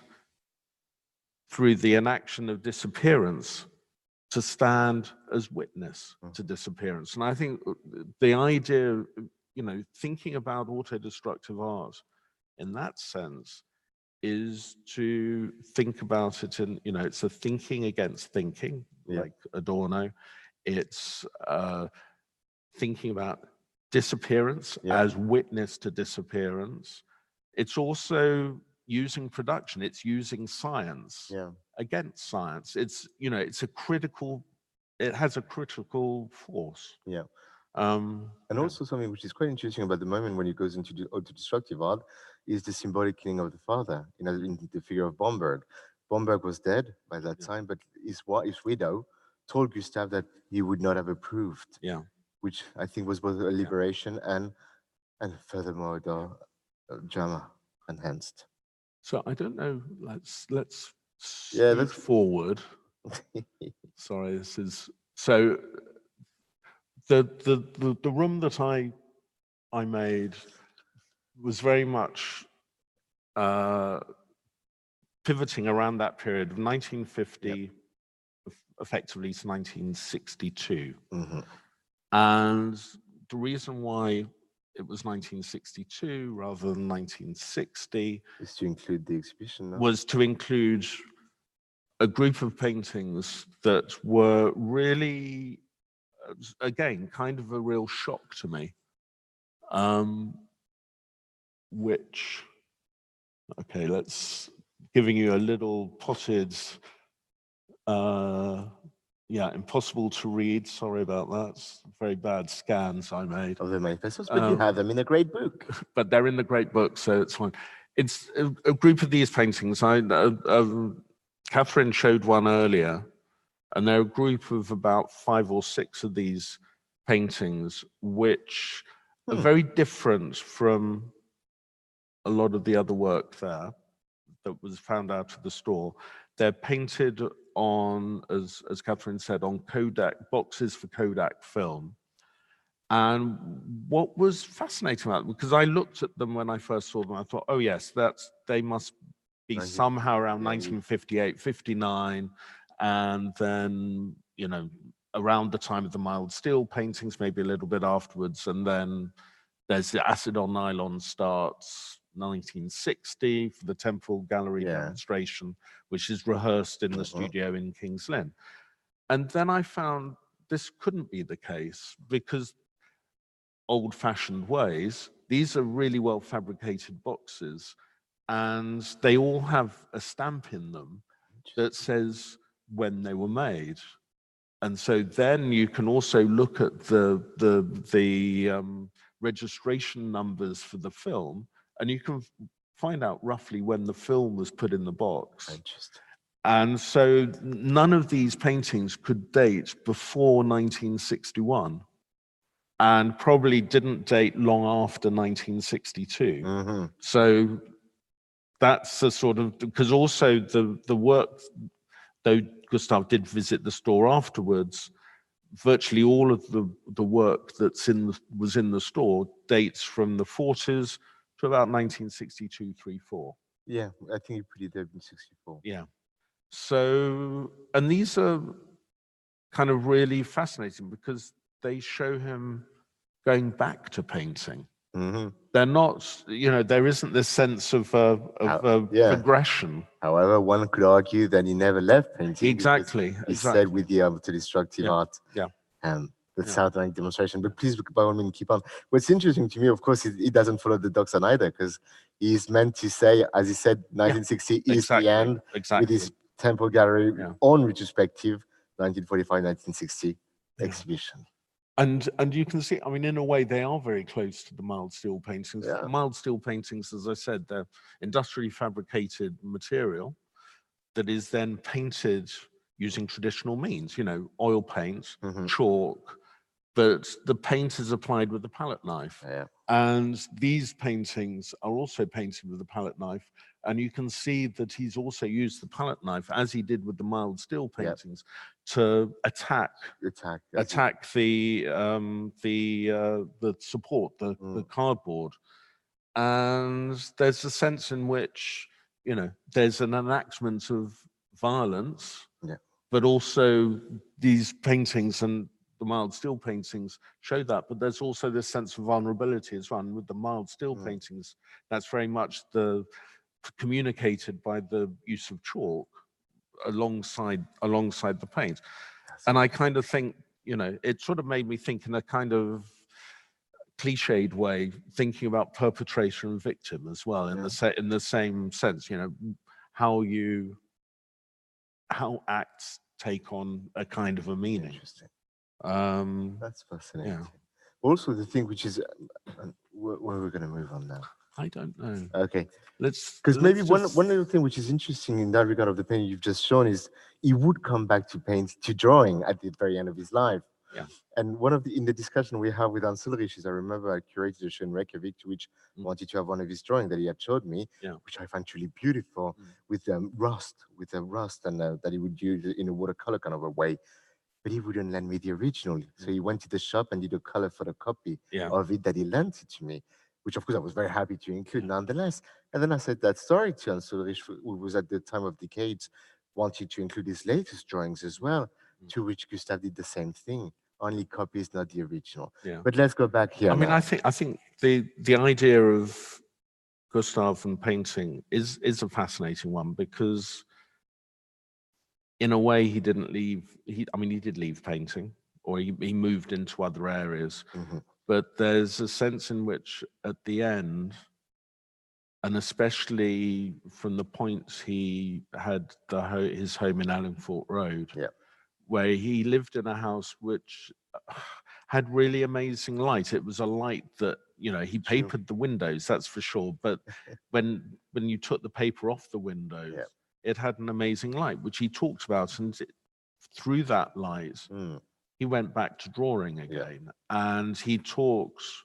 through the enaction of disappearance to stand as witness to disappearance. And I think the idea, thinking about autodestructive art in that sense is to think about it in, it's a thinking against thinking, like Adorno. It's thinking about disappearance as witness to disappearance. It's also using production. It's using science against science. It's, it's a critical, it has a critical force. Yeah. And also something which is quite interesting about the moment when it goes into the autodestructive art is the symbolic killing of the father, in the figure of Bomberg. Bomberg was dead by that time, but his widow told Gustav that he would not have approved. Yeah. Which I think was both a liberation and furthermore the drama enhanced. So I don't know. Let's scoot forward. Sorry, this is so. The room that I made was very much pivoting around that period of 1950, effectively to 1962, and the reason why it was 1962 rather than 1960 Is to include the exhibition, no? was to include a group of paintings that were really, again, kind of a real shock to me, which, okay, giving you a little potted, yeah, impossible to read. Sorry about that. Very bad scans I made. Of the manifestos, but you have them in a great book. But they're in the great book, so it's fine. It's a group of these paintings. Catherine showed one earlier, and they're a group of about 5 or 6 of these paintings, which are very different from a lot of the other work there that was found out of the store. They're painted on, as Catherine said, on Kodak, boxes for Kodak film. And what was fascinating about them, because I looked at them when I first saw them, I thought, oh yes, they must be somehow around 1958, 59, and then, you know, around the time of the mild steel paintings, maybe a little bit afterwards, and then there's the acid on nylon starts 1960 for the Temple Gallery demonstration, which is rehearsed in the studio in King's Lynn. And then I found this couldn't be the case, because old-fashioned ways, these are really well fabricated boxes, and they all have a stamp in them that says when they were made. And so then you can also look at the registration numbers for the film, and you can find out roughly when the film was put in the box. Interesting. And so none of these paintings could date before 1961, and probably didn't date long after 1962. So that's a sort of, because also the work, though Gustav did visit the store afterwards, virtually all of the work was in the store dates from the 40s to about 1962, 3-4. Yeah, I think you put it there in 64. Yeah. So, and these are kind of really fascinating because they show him going back to painting. They're not, you know, there isn't this sense of progression. However, one could argue that he never left painting. Exactly. He said with the autodestructive art, the Southern demonstration. But please, by all means, keep on. What's interesting to me, of course, he doesn't follow the doxon either, because he's meant to say, as he said, 1960 is the end, with his Temple Gallery own retrospective, 1945-1960 exhibition. And you can see, I mean, in a way, they are very close to the mild steel paintings. Yeah. Mild steel paintings, as I said, they're industrially fabricated material that is then painted using traditional means, you know, oil paint, chalk, but the paint is applied with a palette knife. Yeah. And these paintings are also painted with a palette knife. And you can see that he's also used the palette knife, as he did with the mild steel paintings, to attack the support, the cardboard. And there's a sense in which, you know, there's an enactment of violence, but also these paintings and the mild steel paintings show that, but there's also this sense of vulnerability as well. And with the mild steel paintings, that's very much communicated by the use of chalk alongside the paint. And I kind of think, you know, it sort of made me think in a kind of cliched way, thinking about perpetrator and victim as well, in the same sense, you know, how acts take on a kind of a meaning. Interesting. That's fascinating. Yeah. Also, the thing which is, where are we going to move on now? I don't know. Okay. Because maybe one other thing which is interesting in that regard of the painting you've just shown is he would come back to drawing at the very end of his life. Yeah. And in the discussion we have with Ulrich is, I remember I curated a show in Reykjavik, to which wanted to have one of his drawings that he had showed me, which I found truly beautiful, with rust, and that he would use in a watercolor kind of a way. But he wouldn't lend me the original. So he went to the shop and did a color photocopy of it that he lent it to me, which of course I was very happy to include nonetheless. And then I said that story to Ulrich, who was at the time of Decades, wanted to include his latest drawings as well, to which Gustav did the same thing. only copies, not the original. Yeah. But let's go back here I mean, now. I think the idea of Gustav and painting is a fascinating one, because in a way he didn't leave. He did leave painting, or he moved into other areas. Mhm. But there's a sense in which at the end, and especially from the points he had his home in Allingfort Road, Yeah. where he lived in a house which had really amazing light. It was a light that, he papered the windows, that's for sure. But when you took the paper off the windows, Yeah. it had an amazing light, which he talked about. And through that light, he went back to drawing again. And he talks,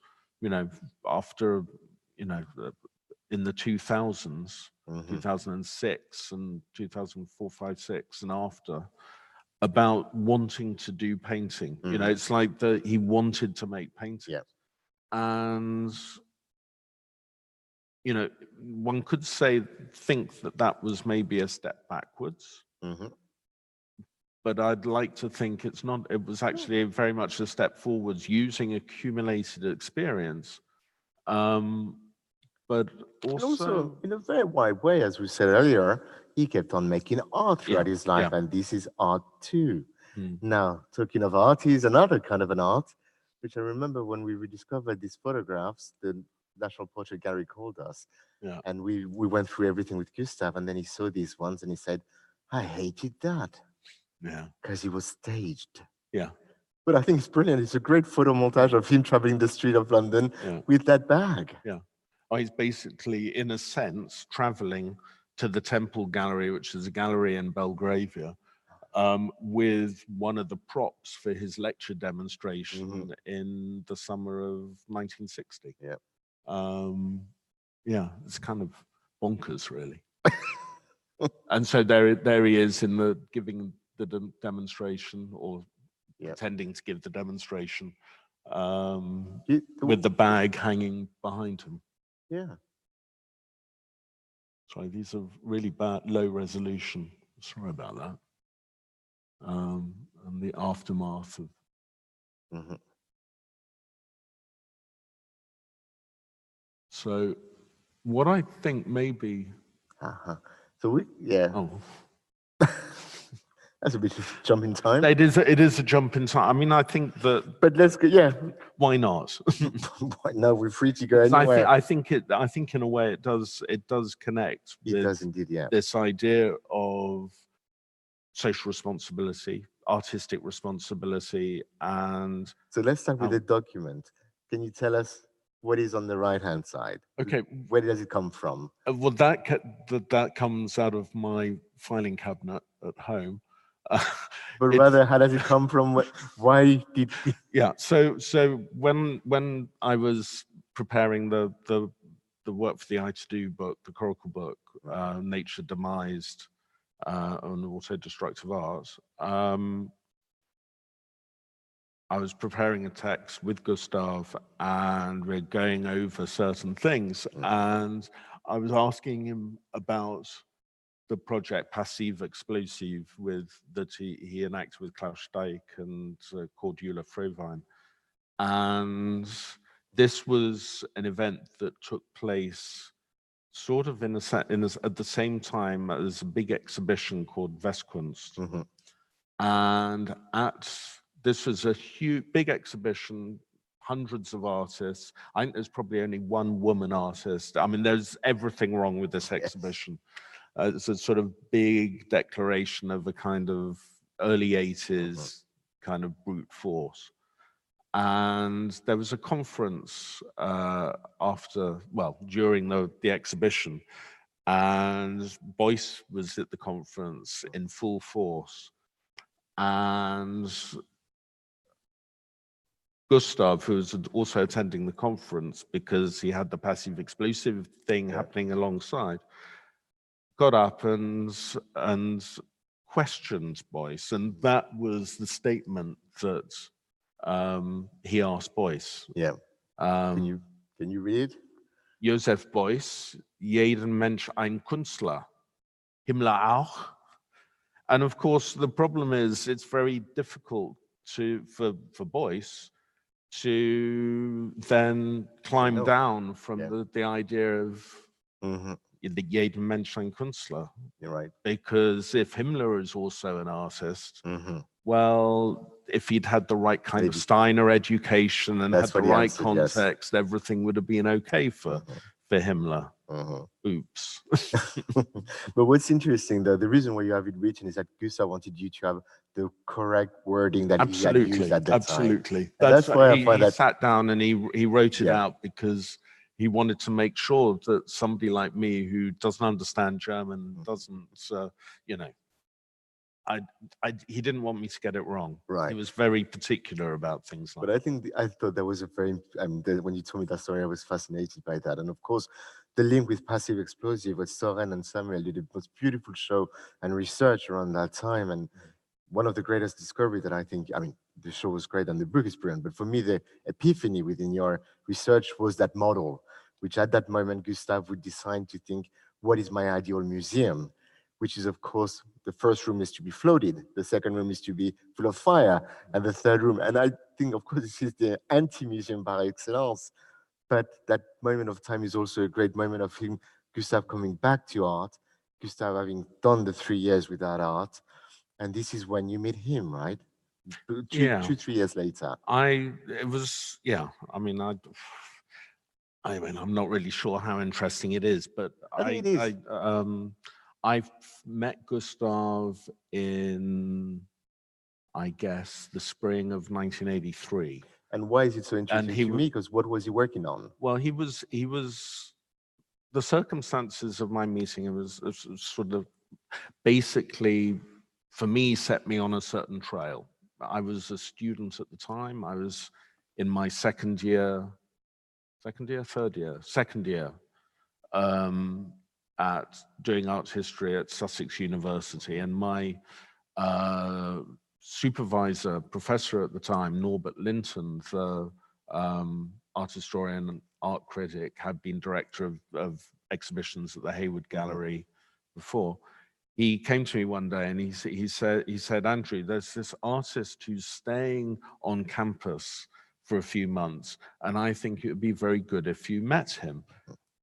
after, in the 2000s, 2006 and 2004, 5, 6, and after, about wanting to do painting. It's like he wanted to make paintings. Yeah. And, one could think that was maybe a step backwards. But I'd like to think it's not. It was actually very much a step forwards, using accumulated experience. But And also, in a very wide way, as we said earlier, he kept on making art throughout his life, and this is art too. Now, talking of art, is another kind of an art, which I remember when we rediscovered these photographs, the National Portrait Gallery called us, and we went through everything with Gustav, and then he saw these ones, and he said, I hated that. Yeah. Because he was staged. Yeah. But I think it's brilliant. It's a great photo montage of him traveling the street of London with that bag. Yeah. Oh, he's basically, in a sense, traveling to the Temple Gallery, which is a gallery in Belgravia, with one of the props for his lecture demonstration in the summer of 1960. Yeah. Yeah, it's kind of bonkers, really. And so there he is in the giving the demonstration, or pretending to give the demonstration, with the bag hanging behind him. Yeah. Sorry, these are really bad, low resolution. Sorry about that. And the aftermath of. So, what I think maybe. So Oh. That's a bit of a jump in time. It is a jump in time. I mean, I think that. But let's go. Yeah. Why not? No, we're free to go anywhere. I think in a way it does connect. It does indeed. Yeah. This idea of social responsibility, artistic responsibility, and. So let's start with the document. Can you tell us what is on the right-hand side? Okay. Where does it come from? Well, that comes out of my filing cabinet at home. But rather, how does it come from? Why did? Yeah. So when I was preparing the work for the I to Do book, the Coracle book, Nature Demised, on Auto-Destructive Art, I was preparing a text with Gustav, and we're going over certain things, and I was asking him about the project Passive Explosive that he enacted with Klaus Steik and Cordula Frevine. And this was an event that took place sort of at the same time as a big exhibition called Westkunst. And this was a big exhibition, hundreds of artists. I think there's probably only one woman artist. I mean, there's everything wrong with this exhibition. It's a sort of big declaration of a kind of early 80s kind of brute force. And there was a conference during the exhibition, and Beuys was at the conference in full force. And Gustav, who was also attending the conference because he had the passive explosive thing happening alongside, got up and questioned Beuys, and that was the statement that he asked Beuys. Yeah. Can you read? Joseph Beuys, jeden Mensch ein Künstler, Himmler auch. And of course, the problem is it's very difficult for Beuys to then climb down from the idea of the jeden Mensch ein Künstler. You're right. Because if Himmler is also an artist, well, if he'd had the right kind of Steiner education and had the right context, everything would have been okay for Himmler. Oops. But what's interesting, though, the reason why you have it written is that Gustav wanted you to have the correct wording that he had used at the time. Absolutely. That's why I find he sat down and he wrote it out because he wanted to make sure that somebody like me who doesn't understand German, doesn't, he didn't want me to get it wrong. Right. He was very particular about things like that. But I thought that was a very, when you told me that story, I was fascinated by that. And of course, the link with Passive Explosive, with Soren and Samuel did the most beautiful show and research around that time. And one of the greatest discovery that I think, the show was great and the book is brilliant, but for me, the epiphany within your research was that model, which at that moment, Gustav would decide to think, what is my ideal museum? Which is, of course, the first room is to be floated, the second room is to be full of fire, and the third room. And I think, of course, this is the anti-museum par excellence. But that moment of time is also a great moment of him, Gustav coming back to art, Gustav having done the 3 years without art. And this is when you meet him, right? 2, 3 years later. I'm not really sure how interesting it is, but I think it is. I've met Gustav in, I guess, the spring of 1983. And why is it so interesting to me? Because what was he working on? Well, he was, the circumstances of my meeting, it was sort of basically, for me, set me on a certain trail. I was a student at the time. I was in my second year, at doing art history at Sussex University, and my supervisor, professor at the time, Norbert Linton, the art historian and art critic, had been director of exhibitions at the Hayward Gallery before. He came to me one day and he said, Andrew, there's this artist who's staying on campus for a few months, and I think it would be very good if you met him.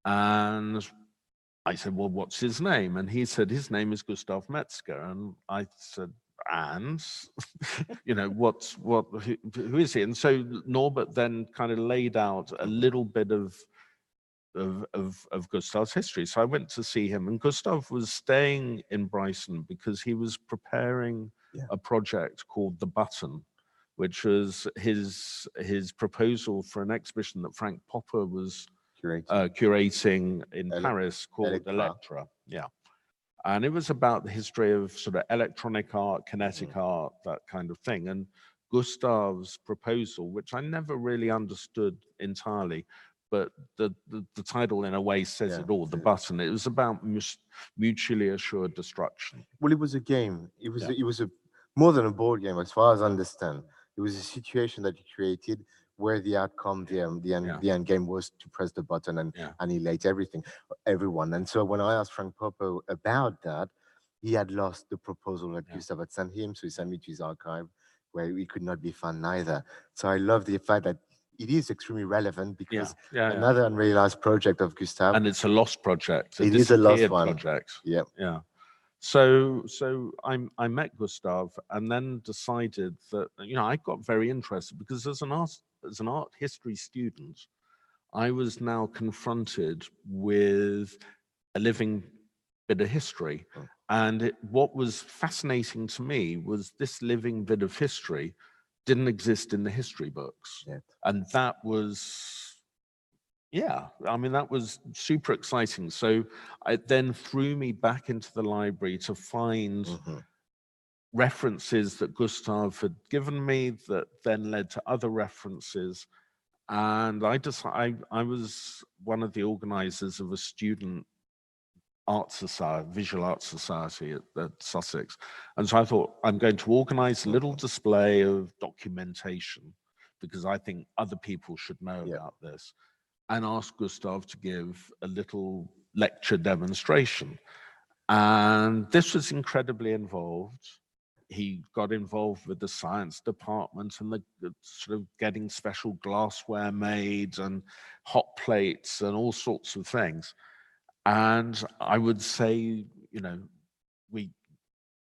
And I said, well, what's his name? And he said, his name is Gustav Metzger. And I said, and, who is he? And so Norbert then kind of laid out a little bit of Gustav's history. So I went to see him, and Gustav was staying in Brighton because he was preparing a project called The Button, which was his proposal for an exhibition that Frank Popper was curating in Paris called Electra. Yeah. And it was about the history of sort of electronic art, kinetic art, that kind of thing. And Gustav's proposal, which I never really understood entirely, but the title in a way says it all, The Button. It was about mutually assured destruction. Well, it was a game. It was more than a board game, as far as I understand. It was a situation that he created where the outcome, the end game was to press the button and annihilate everyone. And so when I asked Frank Popper about that, he had lost the proposal that Gustav had sent him, so he sent me to his archive, where it could not be found neither. So I love the fact that it is extremely relevant because another unrealized project of Gustav. And it's a lost project. It is a lost one. Project. Yeah. Yeah. So I met Gustav and then decided that, I got very interested because as an art history student, I was now confronted with a living bit of history. And what was fascinating to me was this living bit of history didn't exist in the history books. And that was, that was super exciting. So it then threw me back into the library to find references that Gustav had given me that then led to other references. And I was one of the organizers of a student art society, visual art society at Sussex. And so I thought, I'm going to organize a little display of documentation because I think other people should know about this, and ask Gustav to give a little lecture demonstration. And this was incredibly involved. he got involved with the science department and the sort of getting special glassware made and hot plates and all sorts of things. And I would say, we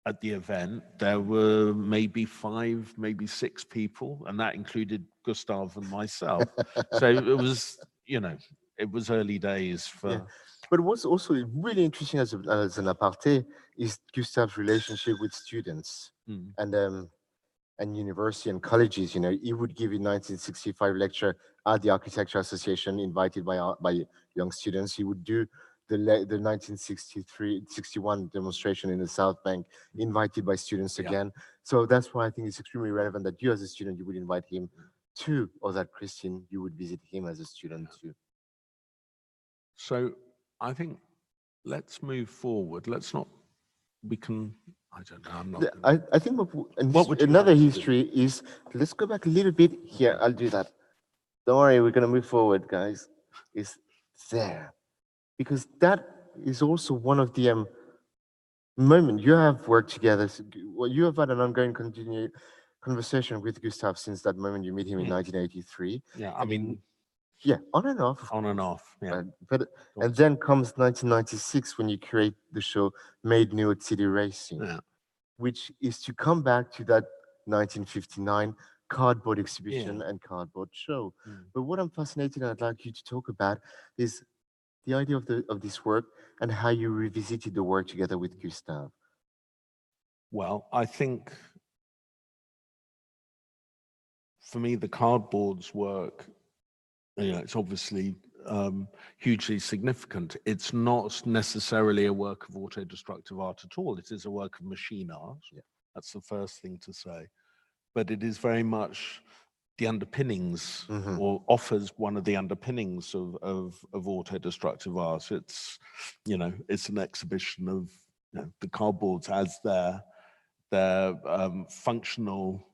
at the event, there were maybe 5, maybe 6 people, and that included Gustav and myself. So it was, it was early days for. Yeah. But what's also really interesting as an aparté is Gustav's relationship with students Mm. and university and colleges. He would give a 1965 lecture at the Architecture Association, invited by young students. He would do the 1963-61 demonstration in the South Bank, invited by students again. So that's why I think it's extremely relevant that you, as a student, you would invite him to, or that Christian, you would visit him as a student too. So I think let's move forward. Let's not. We can. I don't know. I'm not. I think What another history is, let's go back a little bit here. I'll do that. Don't worry, we're going to move forward, guys. Is there. Because that is also one of the moment you have worked together. Well, you have had an ongoing conversation with Gustav since that moment you meet him in 1983. Yeah, I mean, on and off. on and off. Yeah. And then comes 1996 when you create the show Made New York City Racing, which is to come back to that 1959 cardboard exhibition and cardboard show. But what I'm fascinated and I'd like you to talk about is the idea of this work and how you revisited the work together with Gustav. Well, I think for me, the cardboard's work, it's obviously hugely significant. It's not necessarily a work of autodestructive art at all. It is a work of machine art. Yeah. That's the first thing to say. But it is very much the underpinnings, or offers one of the underpinnings of autodestructive art. It's, it's an exhibition of the cardboards as their functional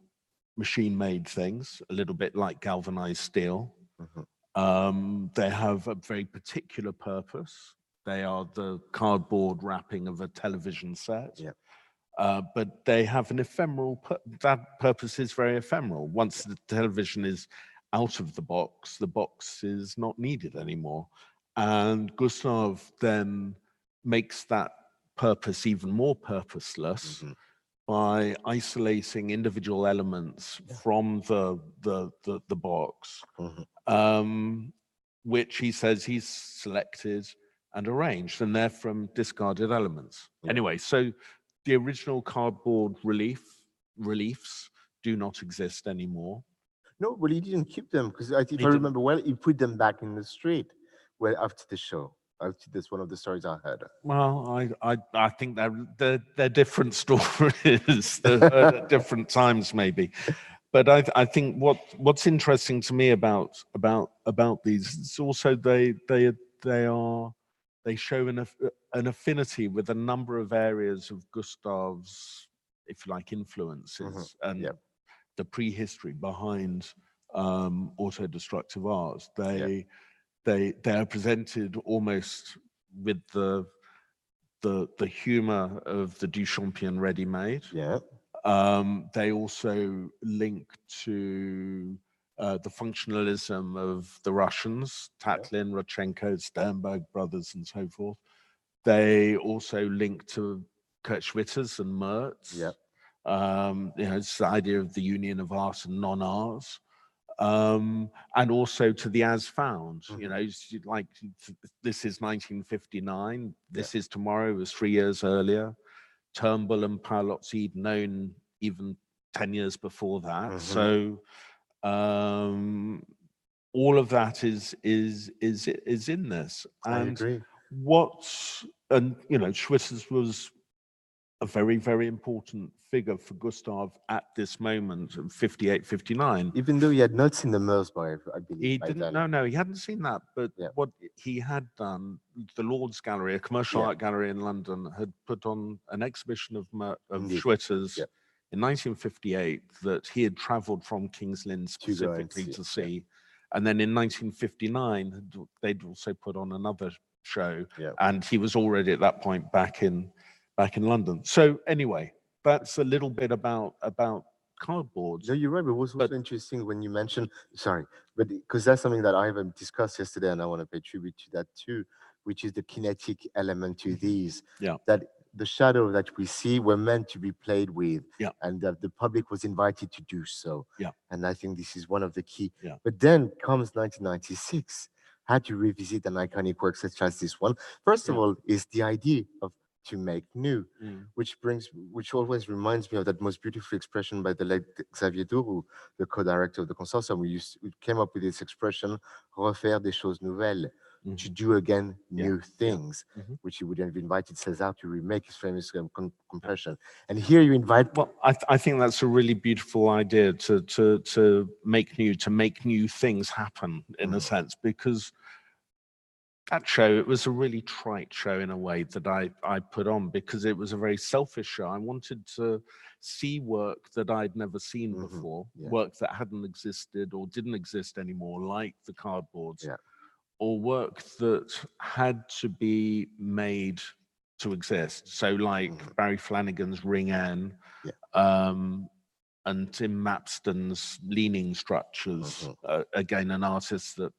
machine-made things, a little bit like galvanized steel. They have a very particular purpose. They are the cardboard wrapping of a television set. Yeah. But they have an ephemeral, that purpose is very ephemeral. Once the television is out of the box is not needed anymore. And Gustav then makes that purpose even more purposeless by isolating individual elements from the box, which he says he's selected and arranged, and they're from discarded elements. Anyway, so the original cardboard reliefs do not exist anymore. No, but he didn't keep them, because if I remember well, he put them back in the street after the show. That's one of the stories I heard. Well, I think they're different stories. They're heard at different times, maybe. But I think what's interesting to me about these is also they show an affinity with a number of areas of Gustav's, if you like, influences and the prehistory behind autodestructive art. They are presented almost with the humor of the Duchampian ready-made. Yeah. They also link to the functionalism of the Russians, Tatlin, Rodchenko, Sternberg brothers, and so forth. They also link to Kurt Schwitters and Merz. Yeah. It's the idea of the union of art and non-art. And also to the as found, like this is 1959, this is tomorrow, was 3 years earlier. Turnbull and Paolozzi known even 10 years before that. So all of that is in this. And I agree. Schwitters was a very, very important figure for Gustav at this moment of 58, 59. Even though he had not seen the Merz, I believe. He didn't, no, he hadn't seen that. But what he had done, the Lord's Gallery, a commercial art gallery in London, had put on an exhibition of Schwitters in 1958 that he had traveled from King's Lynn specifically to see. Yeah. And then in 1959, they'd also put on another show. Yeah. And he was already at that point back in London. So anyway, that's a little bit about cardboards. No, you're right. But it was also But interesting when you mentioned, sorry, but because that's something that I haven't discussed yesterday, and I want to pay tribute to that too, which is the kinetic element to these. yeah, That the shadow that we see were meant to be played with, yeah, and that the public was invited to do so. yeah, And I think this is one of the key. yeah, But then comes 1996, had to revisit an iconic work such as this one. First of yeah. all, is the idea of to make new, Mm. which always reminds me of that most beautiful expression by the late Xavier Dourou, the co-director of the consortium. We came up with this expression, refaire des choses nouvelles, to Mhm. do again Yeah, new yeah. things, Mhm. which he would have invited César to remake his famous Yeah. compression. And here you invite. Well, I think that's a really beautiful idea to make new things happen in a sense, because that show, it was a really trite show in a way that I put on because it was a very selfish show. I wanted to see work that I'd never seen before, Yeah. work that hadn't existed or didn't exist anymore, like the cardboards, Yeah. or work that had to be made to exist. So like Barry Flanagan's Ring N, Yeah. and Tim Mapston's Leaning Structures, again, an artist that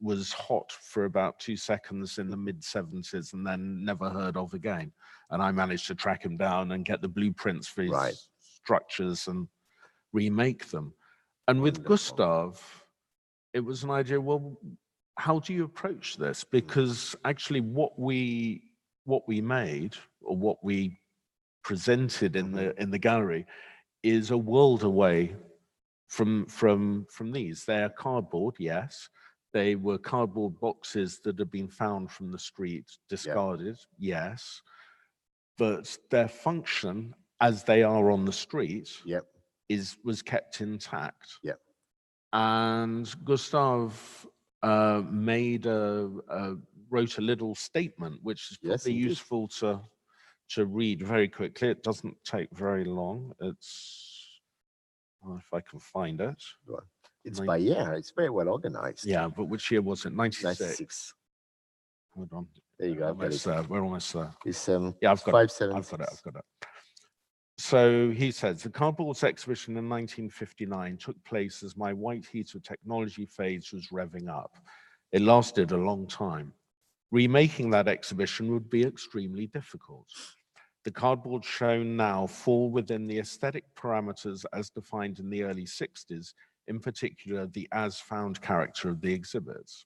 was hot for about 2 seconds in the mid 70s and then never heard of again. And I managed to track him down and get the blueprints for his Right. structures and remake them. And with Wonderful. Gustav, it was an idea, well, how do you approach this? Because actually what we made, or what we presented in the gallery, is a world away from these. They are cardboard, yes. They were cardboard boxes that had been found from the street, discarded, yes. But their function, as they are on the street, Yep. was kept intact. Yep. And Gustav wrote a little statement, which is probably useful to read very quickly. It doesn't take very long. It's, if I can find it. It's by year. It's very well organized. Yeah, but which year was it? 96. 96. Hold on. There you go. I've got it. We're almost there. It's Yeah, I've got it. 576. I've got it. So he says, the Cardboards exhibition in 1959 took place as my white heat of technology phase was revving up. It lasted a long time. Remaking that exhibition would be extremely difficult. The cardboards shown now fall within the aesthetic parameters as defined in the early 60s, in particular the as-found character of the exhibits.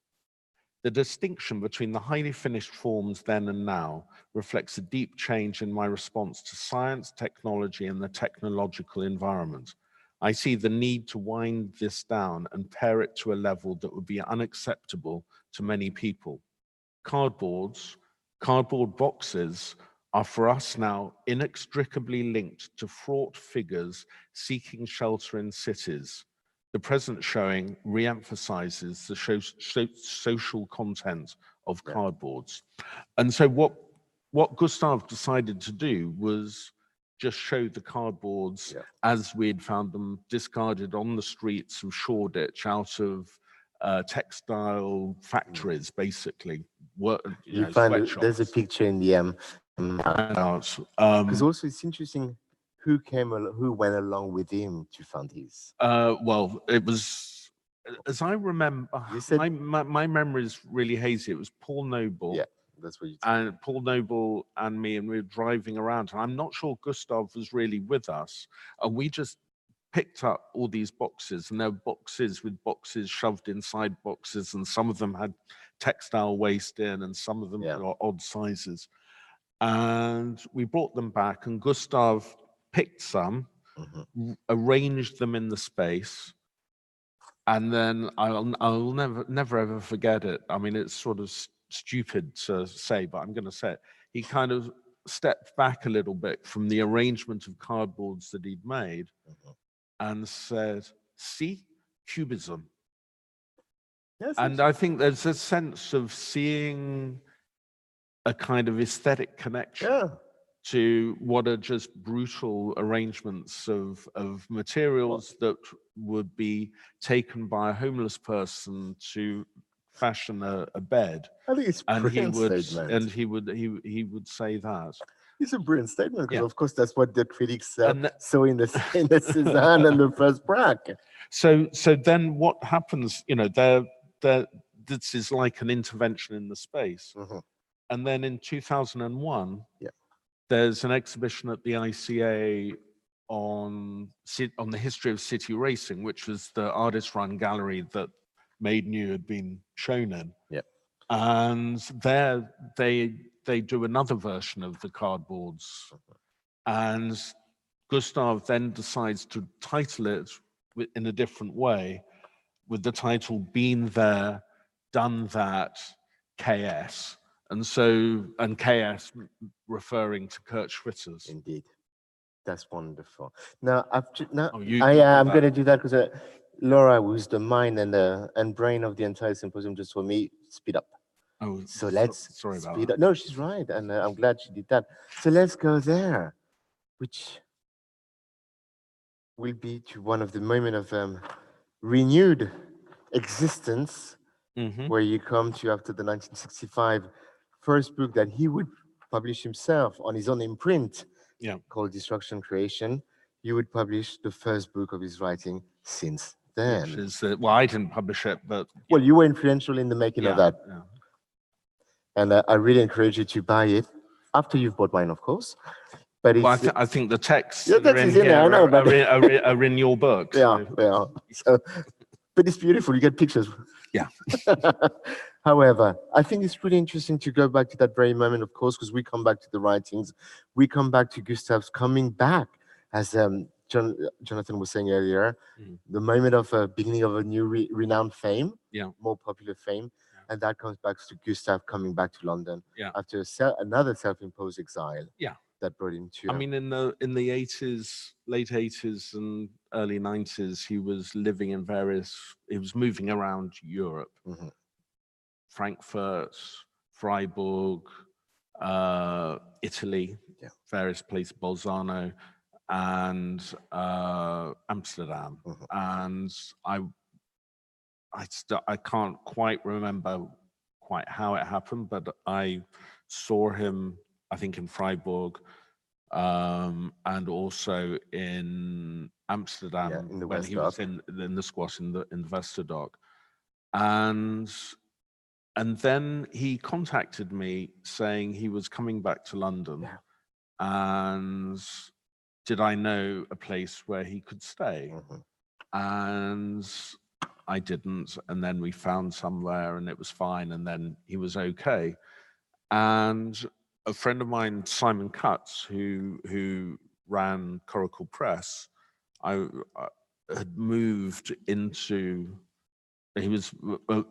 The distinction between the highly finished forms then and now reflects a deep change in my response to science, technology, and the technological environment. I see the need to wind this down and pare it to a level that would be unacceptable to many people. Cardboard boxes are for us now inextricably linked to fraught figures seeking shelter in cities. The present showing re-emphasizes the social content of cardboards. And so what Gustav decided to do was just show the cardboards as we had found them discarded on the streets of Shoreditch, out of textile factories, basically. There's a picture in the because also it's interesting who went along with him to fund his. Well, it was, as I remember, You said, my memory is really hazy. It was Paul Noble. Yeah, that's what you And Paul Noble and me, and we were driving around. And I'm not sure Gustav was really with us. And we just picked up all these boxes, and there were boxes with boxes shoved inside boxes, and some of them had textile waste in, and some of them were odd sizes. And we brought them back, and Gustav picked some, arranged them in the space, and then I'll never ever forget it. I mean, it's sort of stupid to say, but I'm going to say it. He kind of stepped back a little bit from the arrangement of cardboards that he'd made, and said, "See, cubism." Yes, And I think there's a sense of seeing a kind of aesthetic connection to what are just brutal arrangements of materials that would be taken by a homeless person to fashion a bed, I think it's a and he brilliant statement. he would say that. It's a brilliant statement because, Yeah. of course, that's what the critics And saw in the Cézanne and the first braque. so then what happens? You know, this is like an intervention in the space. Mhm. And then in 2001, Yeah. there's an exhibition at the ICA on the history of city racing, which was the artist-run gallery that Made New had been shown in. Yeah. And there they do another version of the cardboards. And Gustav then decides to title it in a different way, with the title Been There, Done That, KS. And KS referring to Kurt Schwitter's. Indeed. That's wonderful. Now, You I'm got going to that. do that because Laura, who's the mind and brain of the entire symposium, just told me, speed up. Oh, So let's sorry about speed that. up. No, she's right. And I'm glad she did that. So let's go there, which will be to one of the moments of renewed existence, Mm-hmm. where you come to after the 1965 first book that he would publish himself on his own imprint, Yeah. called Destruction Creation. You would publish the first book of his writing since then. Which is, well, I didn't publish it, but Well, you were influential in the making of that. Yeah. And I really encourage you to buy it after you've bought mine, of course. But it's, Well, I think the texts Yeah, that are text in is in here there, I know, but- are in your book. yeah, So. yeah. So, but it's beautiful. You get pictures. Yeah. However, I think it's really interesting to go back to that very moment, of course, because we come back to the writings. We come back to Gustav's coming back, as Jonathan was saying earlier, the moment of beginning of a new renowned fame, more popular fame, and that comes back to Gustav coming back to London after another self-imposed exile. Yeah. That brought him to. I mean, in the 80s, late 80s and early 90s, he was living in he was moving around Europe, Frankfurt, Freiburg, Italy, various places, Bolzano, and Amsterdam. And I can't quite remember quite how it happened, but I saw him, I think, in Freiburg, and also in Amsterdam, in the when he was in the squat in the Westerdock. And then he contacted me saying he was coming back to London, and did I know a place where he could stay? And I didn't, and then we found somewhere and it was fine, and then he was okay. And a friend of mine, Simon Cutts, who ran Coracle Press, I had moved into. He was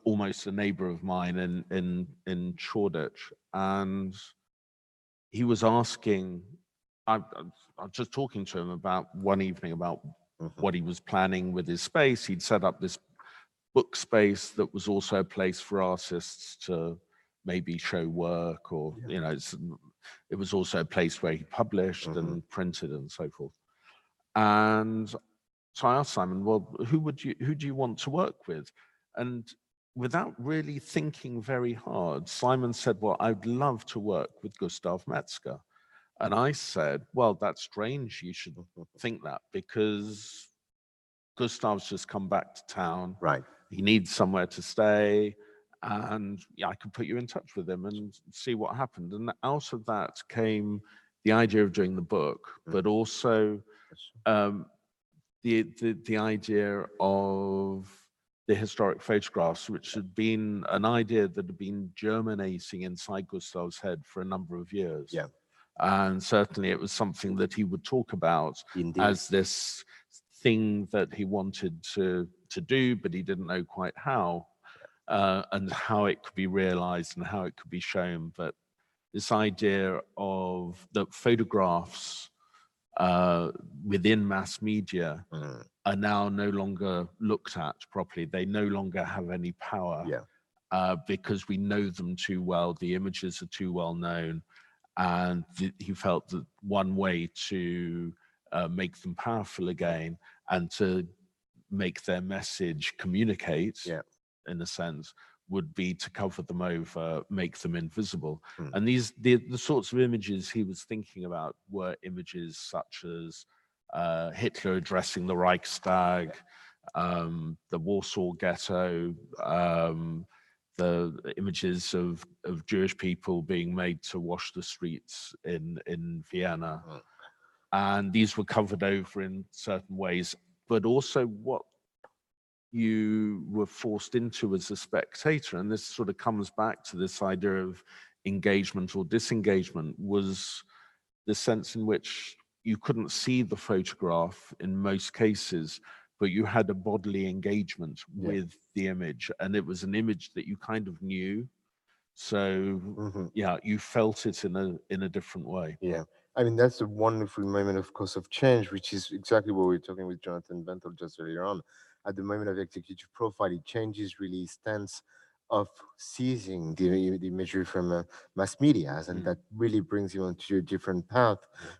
almost a neighbor of mine in Shoreditch, and he was asking. I was just talking to him about one evening about what he was planning with his space. He'd set up this book space that was also a place for artists to maybe show work, or it was also a place where he published and printed and so forth. And so I asked Simon, well, who do you want to work with? And without really thinking very hard, Simon said, well, I'd love to work with Gustav Metzger. And I said, well, that's strange you should think that, because Gustav's just come back to town. Right. He needs somewhere to stay. And I could put you in touch with him and see what happened. And out of that came the idea of doing the book, but also the idea of the historic photographs, which had been an idea that had been germinating inside Gustav's head for a number of years. Yeah. And certainly it was something that he would talk about as this thing that he wanted to do, but he didn't know quite how, and how it could be realized and how it could be shown. But this idea of the photographs within mass media are now no longer looked at properly. They no longer have any power because we know them too well. The images are too well known. And he felt that one way to make them powerful again and to make their message communicate, in a sense, would be to cover them over, make them invisible. Mm. And the sorts of images he was thinking about were images such as Hitler addressing the Reichstag, the Warsaw Ghetto, the images of Jewish people being made to wash the streets in Vienna. Mm. And these were covered over in certain ways, but also what you were forced into as a spectator, and this sort of comes back to this idea of engagement or disengagement, was the sense in which you couldn't see the photograph in most cases, but you had a bodily engagement with the image, and it was an image that you kind of knew. So yeah, you felt it in a different way. Yeah. I mean, that's a wonderful moment, of course, of change, which is exactly what we were talking with Jonathan Bentel just earlier on. At the moment of executive profile, it changes really stance of seizing the imagery from mass media, and that really brings you onto a different path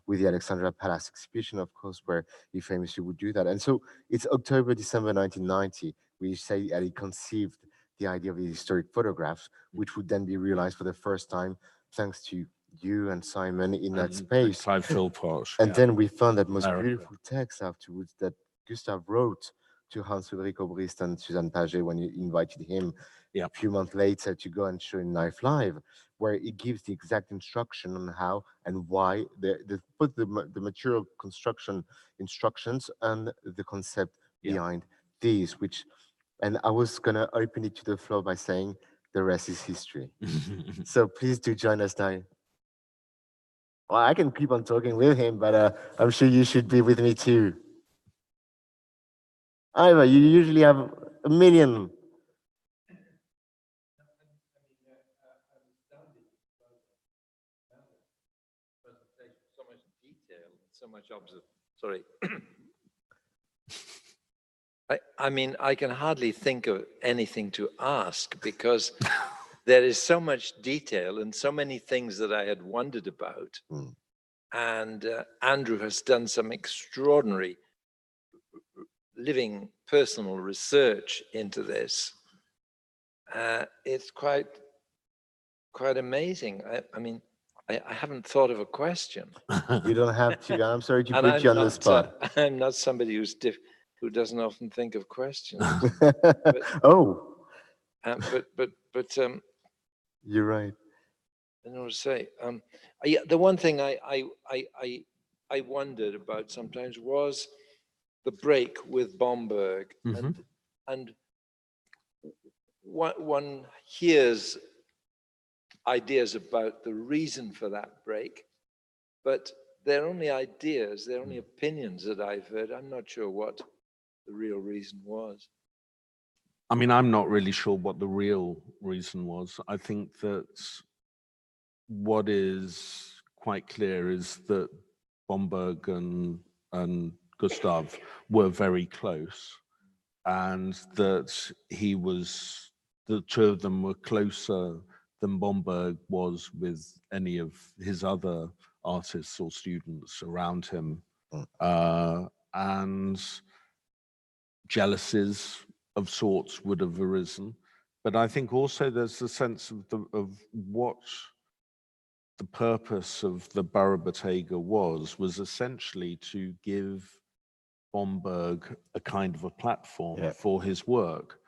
with the Alexandra Palace exhibition, of course, where he famously would do that. And so it's October, December 1990, we say that he conceived the idea of the historic photographs, which would then be realized for the first time thanks to you and Simon in that space. Clive Philpott. And then we found that most America. beautiful text afterwards that Gustav wrote to Hans Ulrich Obrist and Suzanne Paget when you invited him a few months later to go and show in Life Live, where he gives the exact instruction on how and why both the material construction instructions and the concept behind these, which, and I was gonna open it to the floor by saying the rest is history. So please do join us now. Well, I can keep on talking with him, but I'm sure you should be with me too. Ivor, you usually have a million. So much detail, so much sorry. I mean, I can hardly think of anything to ask because there is so much detail and so many things that I had wondered about. And Andrew has done some extraordinary living personal research into this. It's quite amazing. I mean, I haven't thought of a question. You don't have to. I'm sorry to put you on the spot. I'm not somebody who doesn't often think of questions. Oh. But You're right. I don't know what to say. The one thing I wondered about sometimes was the break with Bomberg, and one hears ideas about the reason for that break, but they're only ideas, they're only opinions that I've heard. I'm not sure what the real reason was. I mean, I'm not really sure what the real reason was. I think that what is quite clear is that Bomberg and Gustav were very close, and that the two of them were closer than Bomberg was with any of his other artists or students around him. And jealousies of sorts would have arisen. But I think also there's a sense of what the purpose of the Bauer-Bottega was essentially to give Bomberg a kind of a platform for his work.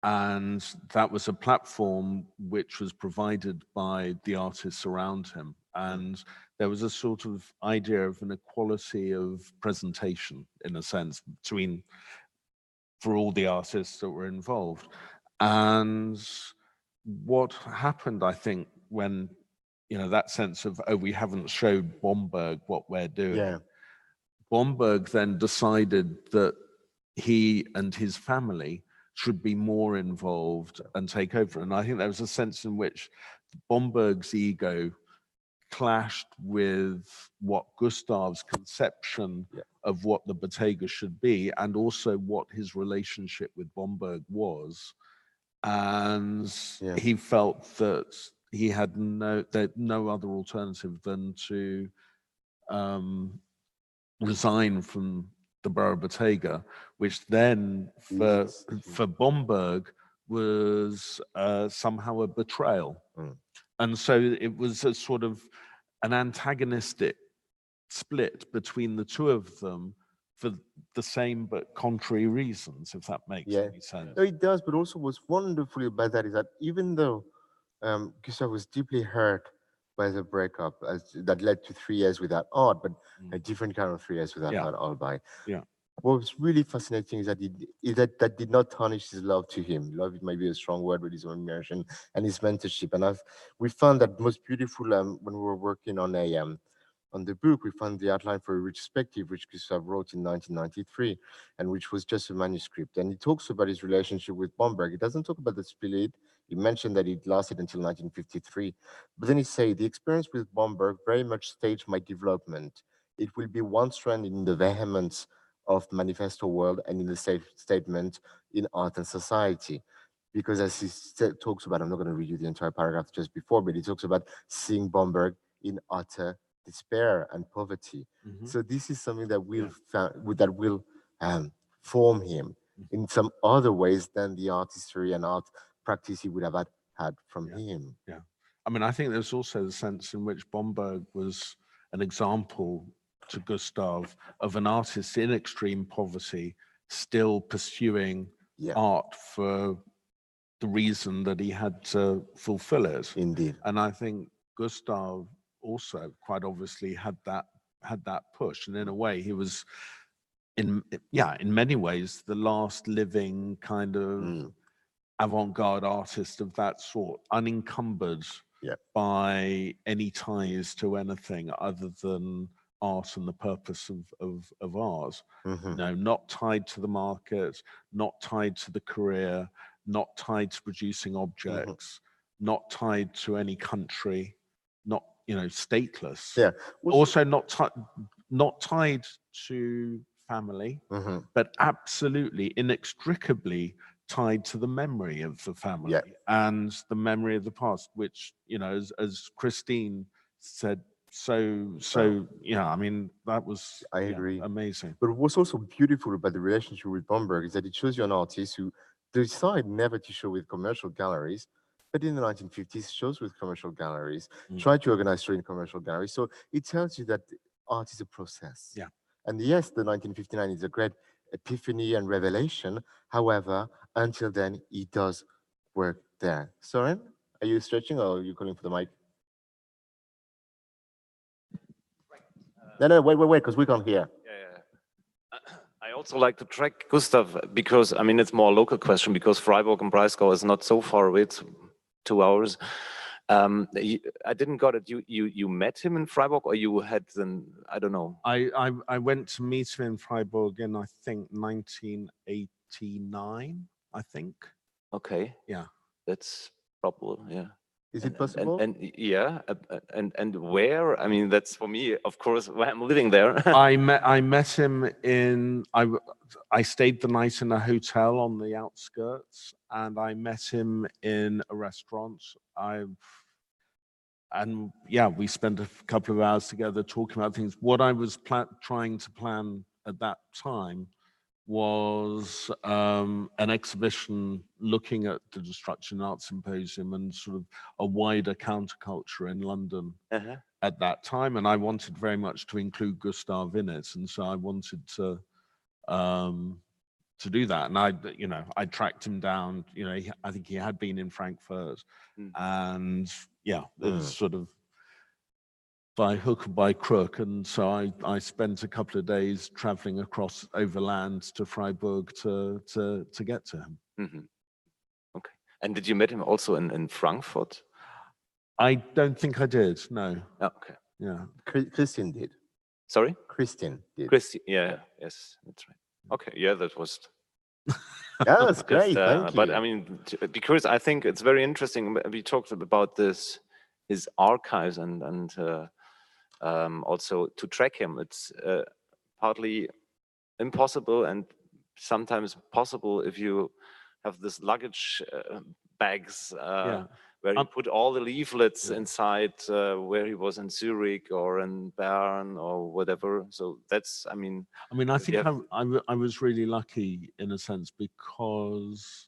And that was a platform which was provided by the artists around him. And there was a sort of idea of an equality of presentation, in a sense, for all the artists that were involved. And what happened, I think, when, that sense of, we haven't showed Bomberg what we're doing. Bomberg then decided that he and his family should be more involved and take over. And I think there was a sense in which Bomberg's ego clashed with what Gustav's conception of what the Bottega should be, and also what his relationship with Bomberg was. And he felt that he had no other alternative than to resign from the Bauer-Bottega, which then for Bomberg was somehow a betrayal. Mm. And so it was a sort of an antagonistic split between the two of them for the same but contrary reasons, if that makes Yeah. any sense. No, it does, but also what's wonderful about that is that even though Gustav was deeply hurt by the breakup that led to 3 years without art, but a different kind of 3 years without Yeah. art, albeit. Yeah. What was really fascinating is that that did not tarnish his love to him. Love, it might be a strong word, with his own immersion and his mentorship. And we found that most beautiful when we were working on on the book, we found the outline for a retrospective, which Gustav wrote in 1993, and which was just a manuscript. And he talks about his relationship with Bomberg. He doesn't talk about the split. He mentioned that it lasted until 1953. But then he said, the experience with Bomberg very much staged my development. It will be one strand in the vehemence of manifesto world and in the statement in art and society. Because as he talks about, I'm not going to read you the entire paragraph just before, but he talks about seeing Bomberg in utter despair and poverty. So this is something that will form him in some other ways than the art history and art practice he would have had from him. Yeah. I mean, I think there's also the sense in which Bomberg was an example to Gustav of an artist in extreme poverty still pursuing art for the reason that he had to fulfill it. Indeed. And I think Gustav also quite obviously had that push. And in a way, he was in many ways the last living kind of avant-garde artist of that sort, unencumbered by any ties to anything other than art and the purpose of art. You know, not tied to the market, not tied to the career, not tied to producing objects, not tied to any country, not, you know, stateless. Yeah. Also not tied to family, but absolutely inextricably tied to the memory of the family and the memory of the past, which, you know, as Christine said, so yeah, I mean, that was I agree. amazing. But what's also beautiful about the relationship with Bomberg is that it shows you an artist who decided never to show with commercial galleries, but in the 1950s shows with commercial galleries, tried to organize show in commercial galleries. So it tells you that art is a process. Yeah. And yes, the 1959 is a great epiphany and revelation. However, until then, he does work there. Soren, are you stretching or are you calling for the mic? No, wait, because we can't hear. I also like to track Gustav because, I mean, it's more a local question because Freiburg and Breisgau is not so far away, it's 2 hours. I didn't got it. You met him in Freiburg, or you had then, I don't know. I went to meet him in Freiburg in, I think, 1989, I think. Okay. Yeah. That's probable, yeah. Is it possible? And where? I mean, that's for me, of course, where I'm living there. I met him in, I stayed the night in a hotel on the outskirts, and I met him in a restaurant. And yeah, we spent a couple of hours together talking about things. What I was trying to plan at that time was an exhibition looking at the Destruction Art Symposium and sort of a wider counterculture in London at that time. And I wanted very much to include Gustav in it. And so I wanted to do that. And I tracked him down, I think he had been in Frankfurt. And yeah, it was sort of by hook or by crook, and so I spent a couple of days traveling across overland to Freiburg to get to him. Okay. And did you meet him also in Frankfurt? I don't think I did. No. Oh, okay. Yeah. Christian did. Sorry? Christian did. Yeah. Yes, that's right. Okay. Yeah, that was. Yeah, that's great. Thank you. But I mean, because I think it's very interesting. We talked about his archives and also to track him. It's partly impossible and sometimes possible if you have this luggage bags where you put all the leaflets inside where he was in Zurich or in Bern or whatever. So that's, I mean, I think I was really lucky in a sense because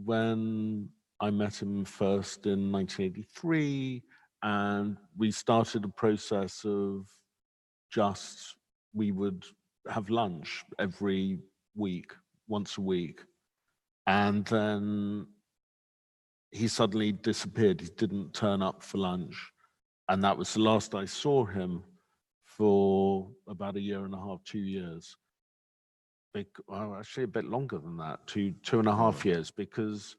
when I met him first in 1983, and we started a process of we would have lunch every week, once a week. And then he suddenly disappeared. He didn't turn up for lunch. And that was the last I saw him for about a year and a half, 2 years. Well, actually a bit longer than that, two and a half years, because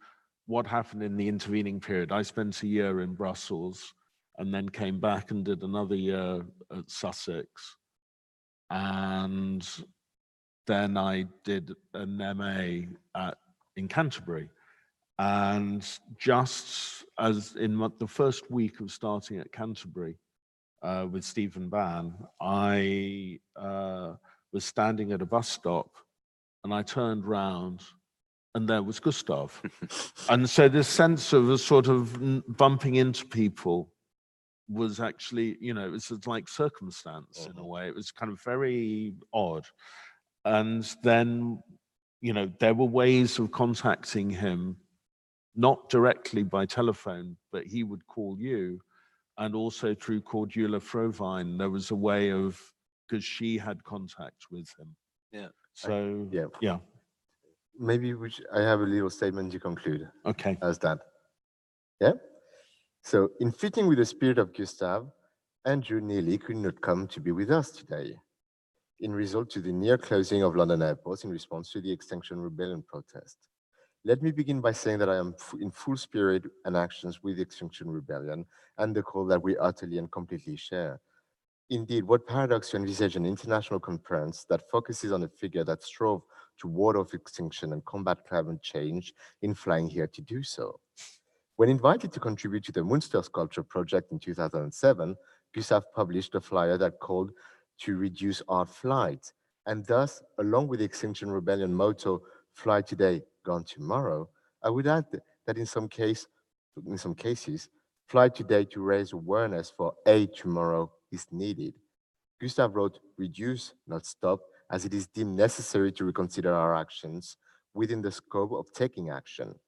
what happened in the intervening period, I spent a year in Brussels and then came back and did another year at Sussex. And then I did an MA in Canterbury. And just as in the first week of starting at Canterbury with Stephen Bann, I was standing at a bus stop and I turned round and there was Gustav. And so this sense of a sort of bumping into people was actually, you know, it was like circumstance in a way. It was kind of very odd. And then, you know, there were ways of contacting him, not directly by telephone, but he would call you. And also through Cordula Frovine, there was a way of, because she had contact with him. Yeah. So, yeah. Maybe I have a little statement to conclude. Okay. As that. Yeah? So, in fitting with the spirit of Gustav, Andrew Neely could not come to be with us today, in result to the near closing of London airports in response to the Extinction Rebellion protest. Let me begin by saying that I am in full spirit and actions with the Extinction Rebellion and the call that we utterly and completely share. Indeed, what paradox to envisage an international conference that focuses on a figure that strove to ward off extinction and combat climate change in flying here to do so. When invited to contribute to the Munster Sculpture project in 2007, Gustav published a flyer that called to reduce art flight, and thus, along with the Extinction Rebellion motto, "Fly today, gone tomorrow," I would add that in some cases, fly today to raise awareness for a tomorrow is needed. Gustav wrote, "Reduce, not stop, as it is deemed necessary to reconsider our actions within the scope of taking action."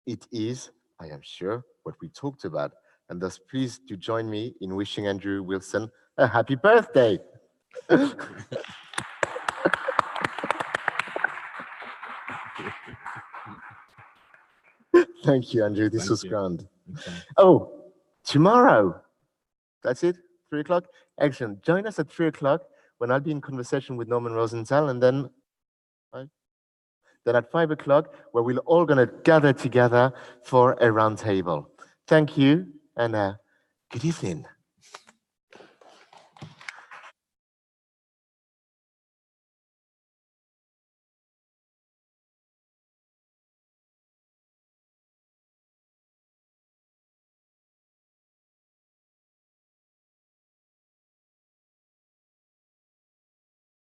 It is, I am sure, what we talked about, and thus please do join me in wishing Andrew Wilson a happy birthday. Thank you, Andrew. This was grand. Okay. Oh, tomorrow. That's it? 3 o'clock? Excellent. Join us at 3 o'clock when I'll be in conversation with Norman Rosenthal, and then at 5 o'clock, where we're all going to gather together for a round table. Thank you, and good evening.